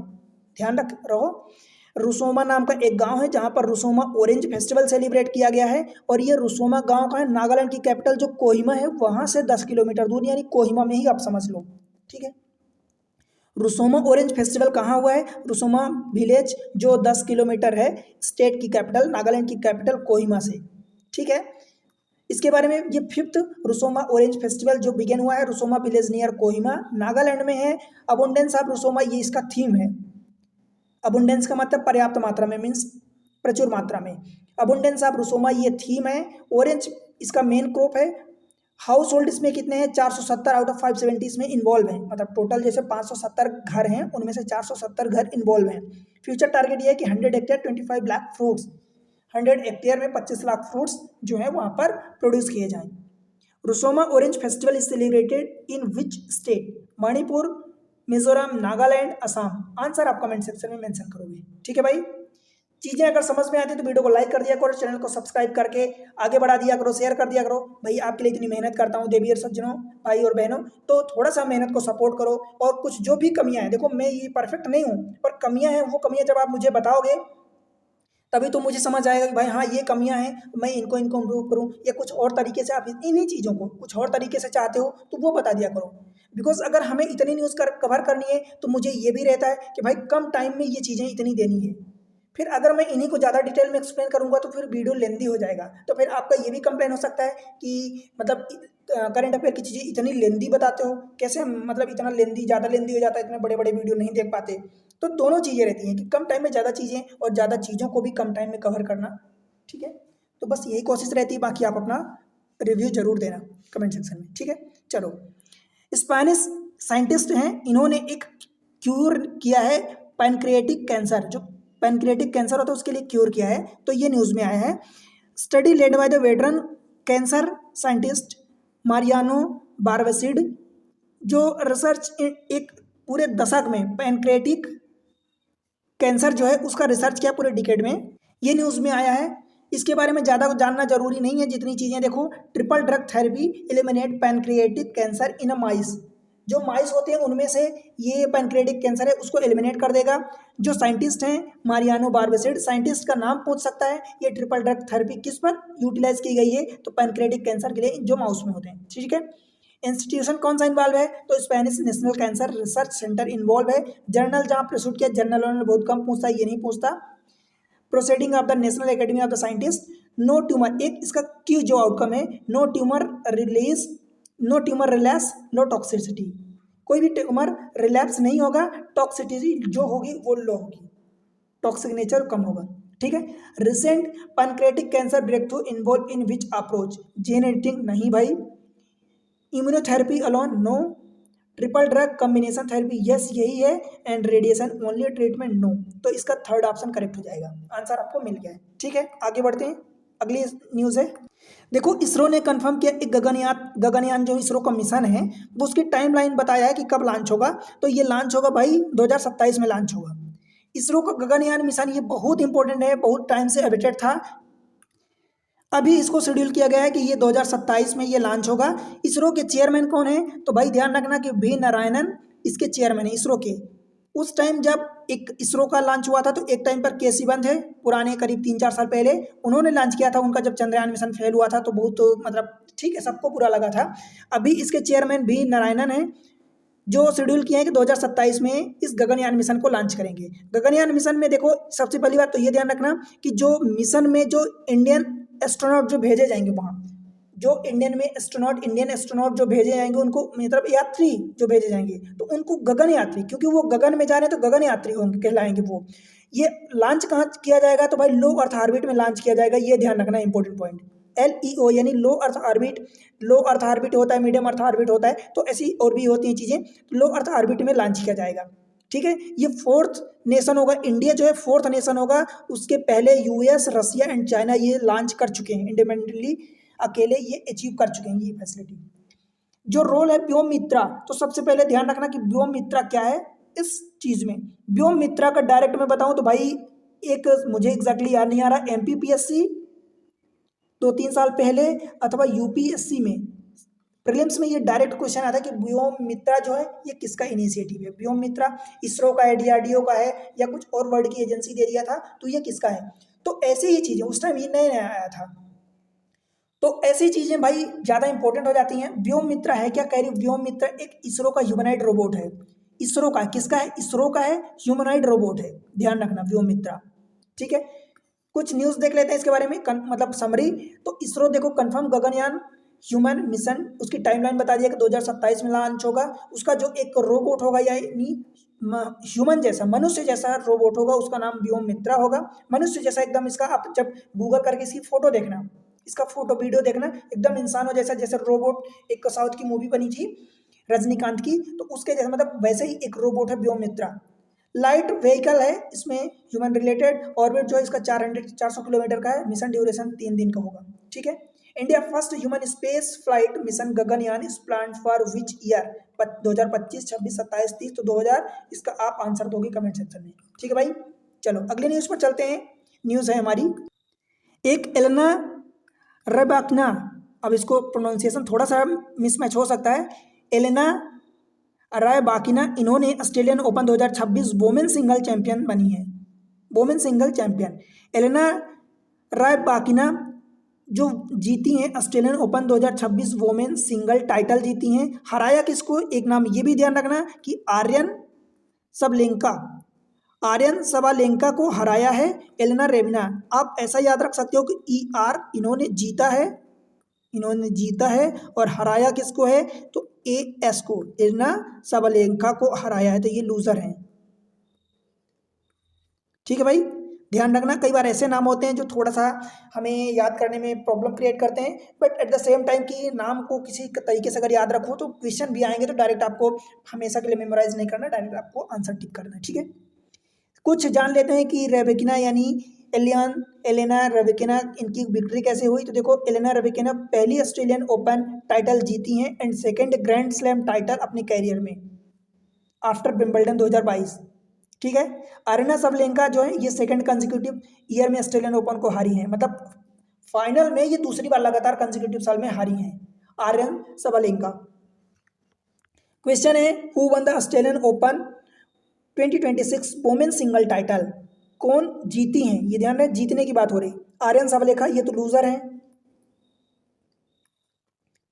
[SPEAKER 1] ध्यान रख रहो। रुसोमा नाम का एक गांव है जहां पर रुसोमा ऑरेंज फेस्टिवल सेलिब्रेट किया गया है, और ये रुसोमा गांव का है, नागालैंड की कैपिटल जो कोहिमा है वहां से 10 किलोमीटर दूर, यानी कोहिमा में ही आप समझ लो। ठीक है, रुसोमा ऑरेंज फेस्टिवल कहाँ हुआ है, रुसोमा विलेज जो 10 किलोमीटर है स्टेट की कैपिटल, नागालैंड की कैपिटल कोहिमा से। ठीक है, इसके बारे में, ये 5th रुसोमा ऑरेंज फेस्टिवल जो बिगेन हुआ है रुसोमा विलेज नियर कोहिमा, नागालैंड में है। अबुंडेंस ऑफ रुसोमा, ये इसका थीम है। अबुंडेंस का मतलब पर्याप्त मात्रा में, मीन्स प्रचुर मात्रा में। अबुंडेंस ऑफ रुसोमा ये थीम है। ऑरेंज इसका मेन क्रॉप है। हाउस होल्ड इसमें कितने हैं, 470 आउट ऑफ 570 इसमें इन्वॉल्व हैं, मतलब टोटल जैसे 570 घर हैं उनमें से 470 घर इन्वॉल्व हैं। फ्यूचर टारगेट ये है कि 100 हेक्टेयर 25 लाख फ्रूट्स, 100 हेक्टेयर में 25 लाख फ्रूट्स जो है वहाँ पर प्रोड्यूस किए जाएं। Rusoma orange festival is celebrated in which state, Manipur, Mizoram, Nagaland, Assam. Answer आप कमेंट सेक्शन में मेंशन करोगे। ठीक है भाई, चीज़ें अगर समझ में आती है तो वीडियो को लाइक कर दिया करो, चैनल को सब्सक्राइब करके आगे बढ़ा दिया करो, शेयर कर दिया करो। भाई आपके लिए इतनी मेहनत करता हूँ देवी और सज्जनों, भाई और बहनों, तो थोड़ा सा मेहनत को सपोर्ट करो। और कुछ जो भी कमियां हैं, देखो मैं ये परफेक्ट नहीं हूँ, पर कमियां हैं वो कमियां जब आप मुझे बताओगे तभी तो मुझे समझ आएगा कि भाई हाँ ये कमियां हैं, मैं इनको इम्प्रूव करूँ, या कुछ और तरीके से आप इन्हीं चीज़ों को कुछ और तरीके से चाहते हो तो वो बता दिया करो। बिकॉज अगर हमें इतनी न्यूज़ कवर करनी है तो मुझे ये भी रहता है कि भाई कम टाइम में ये चीज़ें इतनी देनी है। फिर अगर मैं इन्हीं को ज़्यादा डिटेल में एक्सप्लेन करूंगा तो फिर वीडियो लेंदी हो जाएगा, तो फिर आपका ये भी कंप्लेन हो सकता है कि मतलब करंट अफेयर की चीज़ें इतनी लेंदी बताते हो, कैसे मतलब इतना लेंदी, ज़्यादा लेंदी हो जाता है, इतने बड़े बड़े वीडियो नहीं देख पाते। तो दोनों चीज़ें रहती हैं कि कम टाइम में ज़्यादा चीज़ें और ज़्यादा चीज़ों को भी कम टाइम में कवर करना। ठीक है, तो बस यही कोशिश रहती है, बाकी आप अपना रिव्यू जरूर देना कमेंट सेक्शन में। ठीक है, चलो, स्पेनिश साइंटिस्ट हैं, इन्होंने एक क्यूर किया है पैनक्रिएटिक कैंसर, जो पैनक्रिएटिक कैंसर होता है उसके लिए क्योर किया है, तो ये न्यूज़ में आया है। Study led by the veteran cancer scientist Mariano Barbacid, जो रिसर्च एक पूरे दशक में पैनक्रिएटिक कैंसर जो है उसका रिसर्च किया पूरे डिकेड में, ये न्यूज़ में आया है। इसके बारे में ज़्यादा जानना जरूरी नहीं है, जितनी चीज़ें देखो, triple drug therapy eliminate pancreatic cancer in a mice, जो माइस होते हैं उनमें से ये पैनक्रिएटिक कैंसर है उसको एलिमिनेट कर देगा। जो साइंटिस्ट हैं मारियानो बारवेसिड, साइंटिस्ट का नाम पूछ सकता है। ये ट्रिपल ड्रग थेरेपी किस पर यूटिलाइज की गई है, तो पैनक्रिएटिक कैंसर के लिए जो माउस में होते हैं। ठीक है, इंस्टीट्यूशन कौन सा इन्वॉल्व है, तो Spanish national cancer research centre involve है। जर्नल जहाँ प्रस्तुत किया, जर्नल वालों ने बहुत कम पूछता है, ये नहीं पूछता। Proceeding of the national academy of the scientist, no tumour, एक इसका की जो आउटकम है, no tumour release, no tumour relapse, no toxicity, कोई भी ट्यूमर रिलैप्स नहीं होगा, टॉक्सिसिटी जो होगी वो लो होगी, टॉक्सिक नेचर कम होगा। ठीक है, recent pancreatic cancer breakthrough involve in which approach, gene editing नहीं भाई, immunotherapy alone no, triple drug combination therapy yes यही है, and radiation only treatment no, तो इसका थर्ड ऑप्शन करेक्ट हो जाएगा। आंसर आपको मिल गया है। ठीक है, आगे बढ़ते हैं, अगली न्यूज़ है। देखो, इसरो ने कंफर्म किया एक गगनयान जो इसरो का मिशन है वो उसकी टाइमलाइन बताया है कि कब लॉन्च होगा, तो ये लॉन्च होगा भाई 2027 में लॉन्च होगा। इसरो का गगनयान मिशन ये बहुत इंपॉर्टेंट है, बहुत टाइम से अवेटेड था, अभी इसको शेड्यूल किया गया है कि ये 2027 में ये लॉन्च होगा। इसरो के चेयरमैन कौन है, तो भाई ध्यान रखना कि वी नारायणन इसके चेयरमैन है इसरो के। उस टाइम जब एक इसरो का लॉन्च हुआ था तो एक टाइम पर के सिवन थे, पुराने करीब 3-4 साल पहले उन्होंने लॉन्च किया था, उनका जब चंद्रयान मिशन फेल हुआ था तो बहुत तो मतलब ठीक है सबको बुरा लगा था। अभी इसके चेयरमैन वी नारायणन है, जो शेड्यूल किया है कि 2027 में इस गगनयान मिशन को लॉन्च करेंगे। गगनयान मिशन में देखो, सबसे पहली बात तो ये ध्यान रखना कि जो मिशन में जो इंडियन एस्ट्रोनॉट जो भेजे जाएंगे, वहाँ जो इंडियन एस्ट्रोनॉट जो भेजे जाएंगे उनको, मतलब यात्री जो भेजे जाएंगे तो उनको गगन यात्री, क्योंकि वो गगन में जा रहे हैं तो गगन यात्री होंगे कहलाएंगे वो। ये लॉन्च कहाँ किया जाएगा, तो भाई लो अर्थ ऑर्बिट में लॉन्च किया जाएगा, ये ध्यान रखना इंपॉर्टेंट पॉइंट। LEO यानी लो अर्थ ऑर्बिट होता है, मीडियम अर्थ ऑर्बिट होता है, तो ऐसी और भी होती हैं चीज़ें, लो अर्थ ऑर्बिट में लॉन्च किया जाएगा। ठीक है, ये 4th नेशन होगा, इंडिया जो है 4th नेशन होगा। उसके पहले US, रसिया एंड चाइना ये लॉन्च कर चुके हैं इंडिपेंडेंटली, अकेले ये अचीव कर चुके हैं ये फैसिलिटी। जो रोल है व्योम मित्रा, तो सबसे पहले ध्यान रखना कि व्योम मित्रा क्या है इस चीज़ में। व्योम मित्रा का डायरेक्ट में बताऊं तो भाई एक मुझे एग्जैक्टली याद नहीं आ रहा, MPPSC 2-3 साल पहले अथवा UPSC में प्रीलिम्स में ये डायरेक्ट क्वेश्चन आता है कि व्योम मित्रा जो है ये किसका इनिशिएटिव है। व्योम मित्रा इसरो का है, DRDO का है, या कुछ और वर्ल्ड की एजेंसी दे दिया था, तो ये किसका है। तो ऐसे ही चीज़ें उस टाइम ये नया आया था, तो ऐसी चीज़ें भाई ज़्यादा इंपॉर्टेंट हो जाती हैं। व्योम मित्रा है क्या, कह रही व्योम मित्रा एक इसरो का ह्यूमनॉइड रोबोट है। इसरो का किसका है, इसरो का है, ह्यूमनॉइड रोबोट है, ध्यान रखना व्योम मित्रा। ठीक है, कुछ न्यूज़ देख लेते हैं इसके बारे में, मतलब समरी। तो इसरो देखो कंफर्म गगनयान ह्यूमन मिशन, उसकी टाइमलाइन बता दिया कि 2027 में लॉन्च होगा। उसका जो एक रोबोट होगा यानी ह्यूमन जैसा, मनुष्य जैसा रोबोट होगा, उसका नाम व्योम मित्रा होगा। मनुष्य जैसा एकदम, इसका आप जब गूगल करके इसकी फोटो देखना, इसका फोटो वीडियो देखना, एकदम इंसानों जैसा, जैसे रोबोट एक साउथ की मूवी बनी थी रजनीकांत की, तो उसके जैसा मतलब वैसे ही एक रोबोट है व्योम मित्रा। लाइट व्हीकल है, इसमें ह्यूमन रिलेटेड। ऑर्बिट जो है इसका 400 किलोमीटर का है। मिशन ड्यूरेशन 3 दिन का होगा। ठीक है। India first human space flight mission Gaganyaan is plan for which year? 2025, 26, 27, 30, तो 2000 इसका आप आंसर दोगे कमेंट सेक्शन में। ठीक है भाई, चलो अगले न्यूज़ पर चलते हैं। न्यूज़ है हमारी, एक एलेना रबाकिना, अब इसको प्रोनाउंसिएशन थोड़ा सा मिसमैच हो सकता है, एलेना रबाकिना, इन्होंने Australian open 2026 women single champion बनी है। वोमेन सिंगल चैंपियन एलेना रबाकिना जो जीती हैं Australian open 2026 women single title जीती हैं। हराया किसको? एक नाम ये भी ध्यान रखना कि आर्यन सबलेंका, आर्यन सबालेंका को हराया है एलेना रेबिना। आप ऐसा याद रख सकते हो कि ER इन्होंने जीता है, इन्होंने जीता है, और हराया किसको है? तो AS को, एलेना सबालेंका को हराया है, तो ये लूजर हैं। ठीक है भाई, ध्यान रखना, कई बार ऐसे नाम होते हैं जो थोड़ा सा हमें याद करने में प्रॉब्लम क्रिएट करते हैं, but at the same time कि नाम को किसी तरीके से अगर याद रखो तो क्वेश्चन भी आएंगे, तो डायरेक्ट आपको हमेशा के लिए मेमोराइज नहीं करना, डायरेक्ट आपको आंसर टिक करना है। ठीक है, कुछ जान लेते हैं कि रेबेकिना यानी एलेना रबाकिना, इनकी विक्ट्री कैसे हुई। तो देखो, एलेना रबाकिना पहली ऑस्ट्रेलियन ओपन टाइटल जीती हैं and second grand slam title अपने कैरियर में आफ्टर विंबलडन 2022। ठीक है। अरीना सबलेंका जो है ये सेकंड कंसेक्यूटिव ईयर में ऑस्ट्रेलियन ओपन को हारी हैं, मतलब फाइनल में ये दूसरी बार लगातार कंसेक्यूटिव साल में हारी हैं आर्यन सबलेंका। क्वेश्चन है, who one the Australian open 2026 women single title? कौन जीती हैं? ये ध्यान रहे, जीतने की बात हो रही। आर्यन सबलेंका ये तो लूजर हैं।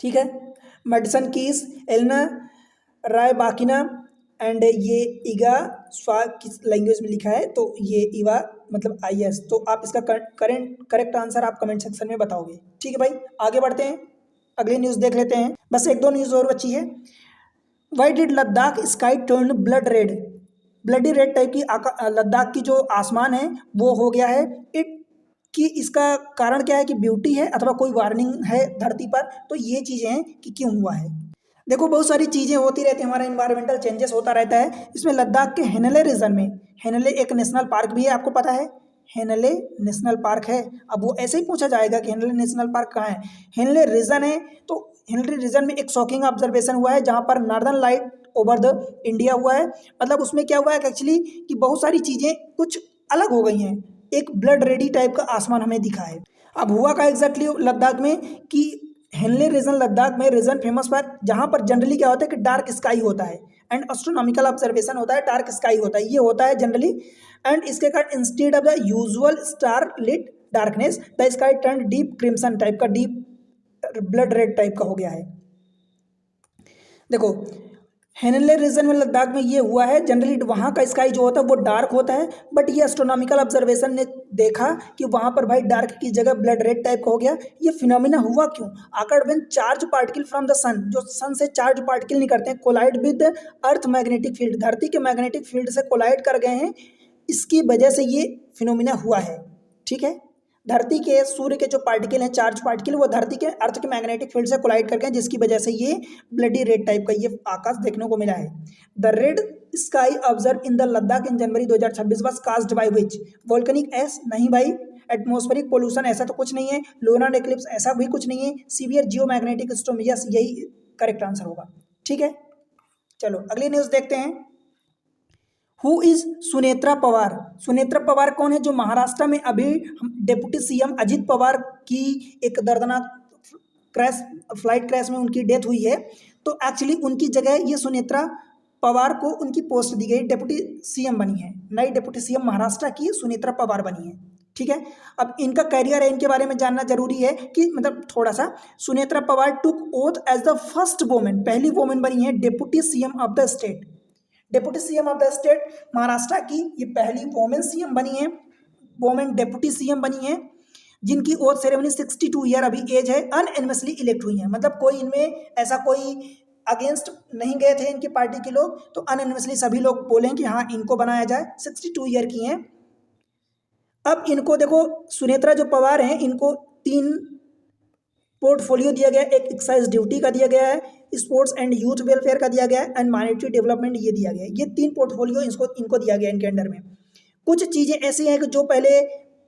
[SPEAKER 1] ठीक है। मेडिसन कीस, एलेना रबाकिना एंड ये ईगा स्वा किस लैंग्वेज में लिखा है, तो ये ईवा मतलब IS। तो आप इसका करेक्ट आंसर आप कमेंट सेक्शन में बताओगे। ठीक है भाई, आगे बढ़ते हैं, अगली न्यूज़ देख लेते हैं। बस एक दो न्यूज़ और बची है। Why did Ladakh sky turn blood red? Bloody red type की लद्दाख की जो आसमान है वो हो गया है इट कि इसका कारण क्या है? कि ब्यूटी है अथवा कोई वार्निंग है धरती पर? तो ये चीज़ें हैं कि क्यों हुआ है। देखो, बहुत सारी चीज़ें होती रहती हैं, हमारा इन्वायरमेंटल चेंजेस होता रहता है। इसमें लद्दाख के हेनले रीजन में, हेनले एक नेशनल पार्क भी है, आपको पता है हेनले नेशनल पार्क है। अब वो ऐसे ही पूछा जाएगा कि हेनले नेशनल पार्क कहाँ है। हेनले रीजन है, तो हेनले रीजन में एक शॉकिंग ऑब्जर्वेशन हुआ है जहाँ पर northern light over the India हुआ है। मतलब उसमें क्या हुआ है एक्चुअली कि बहुत सारी चीज़ें कुछ अलग हो गई हैं, एक ब्लड रेडी टाइप का आसमान हमें दिखा है। अब हुआ का एग्जैक्टली लद्दाख में कि हेनले रीजन लद्दाख में रीजन फेमस पर जहाँ पर जनरली क्या होता है कि डार्क स्काई होता है एंड एस्ट्रोनॉमिकल ऑब्जर्वेशन होता है, डार्क स्काई होता है, ये होता है जनरली। एंड इसके कारण instead of the usual starlit darkness the sky turn deep crimson type का, डीप ब्लड रेड टाइप का हो गया है। देखो, हेनले रीजन में लद्दाख में ये हुआ है, जनरली वहाँ का स्काई जो होता है वो डार्क होता है, बट ये एस्ट्रोनॉमिकल ऑब्जर्वेशन ने देखा कि वहाँ पर भाई डार्क की जगह ब्लड रेड टाइप का हो गया। ये फिनोमिना हुआ क्यों? Occurred when charge particle from the sun, जो सन से चार्ज पार्टिकल निकलते हैं, collide with earth magnetic field, धरती के मैग्नेटिक फील्ड से कोलाइड कर गए हैं, इसकी वजह से ये फिनोमिना हुआ है। ठीक है, धरती के सूर्य के जो पार्टिकल हैं, चार्ज पार्टिकल, वो धरती के अर्थ के मैग्नेटिक फील्ड से कोलाइड करके हैं, जिसकी वजह से ये ब्लडी रेड टाइप का ये आकाश देखने को मिला है। The red sky observe in the Ladakh in January 2026 was caused by which volcanic S? नहीं भाई, एटमॉस्फेरिक पोल्यूशन ऐसा तो कुछ नहीं है, लूनर एक्लिप्स ऐसा भी कुछ नहीं है, सीवियर जियोमैग्नेटिक स्टॉर्म, यस यही करेक्ट आंसर होगा। ठीक है, चलो अगली न्यूज़ देखते हैं। Who is Sunetra Pawar? सुनेत्रा पवार कौन है? जो महाराष्ट्र में अभी डिप्टी CM अजित पवार की एक दर्दनाक फ्लाइट क्रैश में उनकी डेथ हुई है, तो एक्चुअली उनकी जगह ये सुनेत्रा पवार को उनकी पोस्ट दी गई, डिप्टी CM बनी है, नई डिप्टी CM महाराष्ट्र की सुनेत्रा पवार बनी है। ठीक है, अब इनका करियर है, इनके बारे में जानना जरूरी है कि मतलब थोड़ा सा। Sunetra Pawar took oath as the first women, पहली वोमेन बनी है deputy CM of the state, deputy CM of the state Maharashtra की ये पहली वोमेन CM बनी है, वोमेन डिप्टी CM बनी है। जिनकी ओथ सेरेमनी 62 ईयर अभी एज है, अनएनिमसली इलेक्ट हुई हैं, मतलब कोई इनमें ऐसा कोई अगेंस्ट नहीं गए थे इनकी पार्टी के लोग, तो अनएनिमसली सभी लोग बोले कि हाँ इनको बनाया जाए। 62 ईयर की हैं। अब इनको देखो, सुनेत्रा जो पवार हैं, इनको 3 पोर्टफोलियो दिया गया है। एक एक्साइज ड्यूटी का दिया गया है, स्पोर्ट्स एंड यूथ वेलफेयर का दिया गया है, एंड माइनॉरिटी डेवलपमेंट ये दिया गया है। ये 3 पोर्टफोलियो इनको दिया गया है इनके अंडर में। कुछ चीज़ें ऐसी हैं कि जो पहले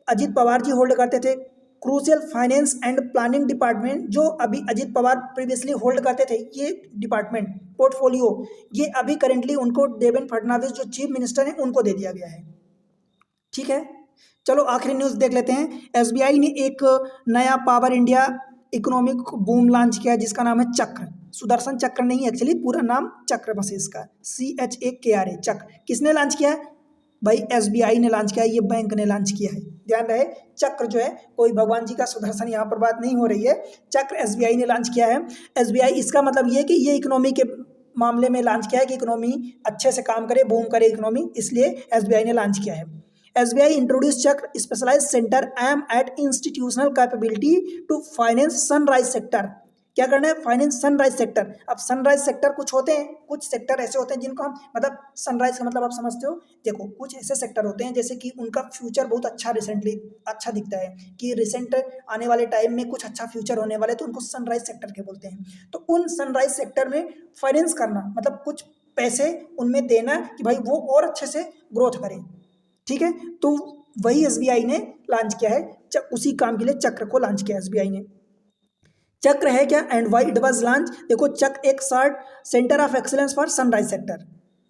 [SPEAKER 1] अजित पवार जी होल्ड करते थे। Crucial finance and planning department जो अभी अजित पवार प्रीवियसली होल्ड करते थे, ये डिपार्टमेंट पोर्टफोलियो ये अभी करेंटली उनको देवेंद्र फडणवीस जो चीफ मिनिस्टर हैं उनको दे दिया गया है। ठीक है, चलो आखिरी न्यूज़ देख लेते हैं। एसबीआई ने एक नया power India economic boom launch किया है जिसका नाम है चक्र। सुदर्शन चक्र नहीं, एक्चुअली पूरा नाम चक्र बस इसका, CHAKRA चक्र। किसने लॉन्च किया है भाई? एसबीआई ने लॉन्च किया है, ये बैंक ने लॉन्च किया है। ध्यान रहे, चक्र जो है कोई भगवान जी का सुदर्शन यहाँ पर बात नहीं हो रही है, चक्र एसबीआई ने लॉन्च किया है। एसबीआई इसका मतलब ये कि ये इकोनॉमी के मामले में लॉन्च किया है कि इकोनॉमी अच्छे से काम करे, बूम करे इकोनॉमी, इसलिए एसबीआई ने लॉन्च किया है। SBI introduced Chakra specialized center aim at institutional capability to finance sunrise sector। क्या करना है? Finance sunrise sector. अब सनराइज सेक्टर कुछ होते हैं, कुछ सेक्टर ऐसे होते हैं जिनको हम, मतलब सनराइज का मतलब आप समझते हो। देखो कुछ ऐसे सेक्टर होते हैं जैसे कि उनका फ्यूचर बहुत अच्छा रिसेंटली अच्छा दिखता है कि रिसेंट आने वाले टाइम में कुछ अच्छा फ्यूचर होने वाले, तो उनको सनराइज सेक्टर के बोलते हैं। तो उन सनराइज सेक्टर में फाइनेंस करना मतलब कुछ पैसे उनमें देना कि भाई वो और अच्छे से ग्रोथ करें। ठीक है, तो वही एसबीआई ने लॉन्च किया है, उसी काम के लिए चक्र को लॉन्च किया एसबीआई ने। चक्र है क्या and why it was launch? देखो चक्र एक short centre of excellence for sunrise sector.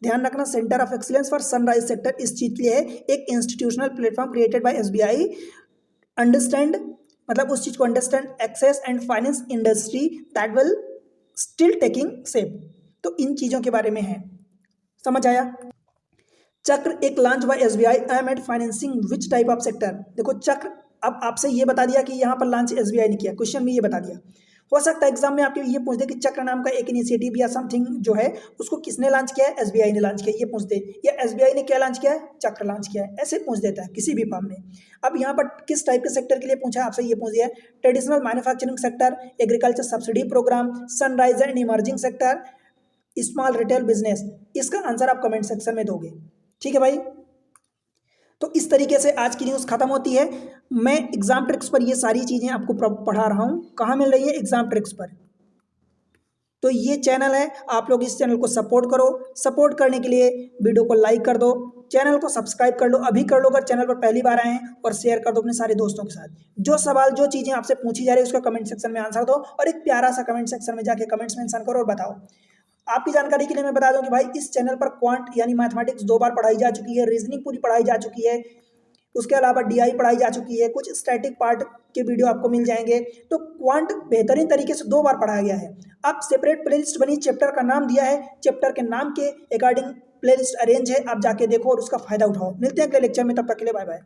[SPEAKER 1] ध्यान रखना, centre of excellence for sunrise sector इस चीज के लिए है, एक institutional platform created by SBI understand, मतलब उस चीज को understand access and finance industry that will still taking shape. तो इन चीजों के बारे में है, समझ आया? चक्र एक launch by SBI aim at financing which type of sector. देखो चक्र अब आपसे ये बता दिया कि यहाँ पर लॉन्च एसबीआई ने किया, क्वेश्चन में ये बता दिया। हो सकता है एग्जाम में आपके ये पूछ दे कि चक्र नाम का एक इनिशिएटिव या समथिंग जो है उसको किसने लॉन्च किया है? एसबीआई ने लॉन्च किया, ये पूछ दे, या एसबीआई ने क्या लॉन्च किया है? चक्र लॉन्च किया है, ऐसे पूछ देता है किसी भी फॉर्म में। अब यहाँ पर किस टाइप के सेक्टर के लिए पूछा है आपसे, ये पूछ दिया है traditional manufacturing sector, agriculture subsidy program, sunrise and emerging sector, small retail business. इसका आंसर आप कमेंट सेक्शन में दोगे। ठीक है भाई, तो इस तरीके से आज की न्यूज़ खत्म होती है। मैं एग्जाम ट्रिक्स पर ये सारी चीज़ें आपको पढ़ा रहा हूँ। कहाँ मिल रही है? एग्जाम ट्रिक्स पर। तो ये चैनल है, आप लोग इस चैनल को सपोर्ट करो। सपोर्ट करने के लिए वीडियो को लाइक कर दो, चैनल को सब्सक्राइब कर लो, अभी कर लो अगर चैनल पर पहली बार आए हैं, और शेयर कर दो अपने सारे दोस्तों के साथ। जो सवाल जो चीज़ें आपसे पूछी जा रही है उसका कमेंट सेक्शन में आंसर दो, और एक प्यारा सा कमेंट सेक्शन में जाके कमेंट्स मेंशन करो और बताओ। आपकी जानकारी के लिए मैं बता दूं कि भाई इस चैनल पर क्वांट यानी मैथमेटिक्स 2 बार पढ़ाई जा चुकी है, रीजनिंग पूरी पढ़ाई जा चुकी है, उसके अलावा डीआई पढ़ाई जा चुकी है, कुछ स्टैटिक पार्ट के वीडियो आपको मिल जाएंगे। तो क्वांट बेहतरीन तरीके से 2 बार पढ़ाया गया है। अब सेपरेट प्लेलिस्ट बनी, चैप्टर का नाम दिया है, चैप्टर के नाम के अकॉर्डिंग प्लेलिस्ट अरेंज है, आप जाके देखो और उसका फायदा उठाओ। मिलते हैं अगले लेक्चर में, तब तक के लिए बाय बाय।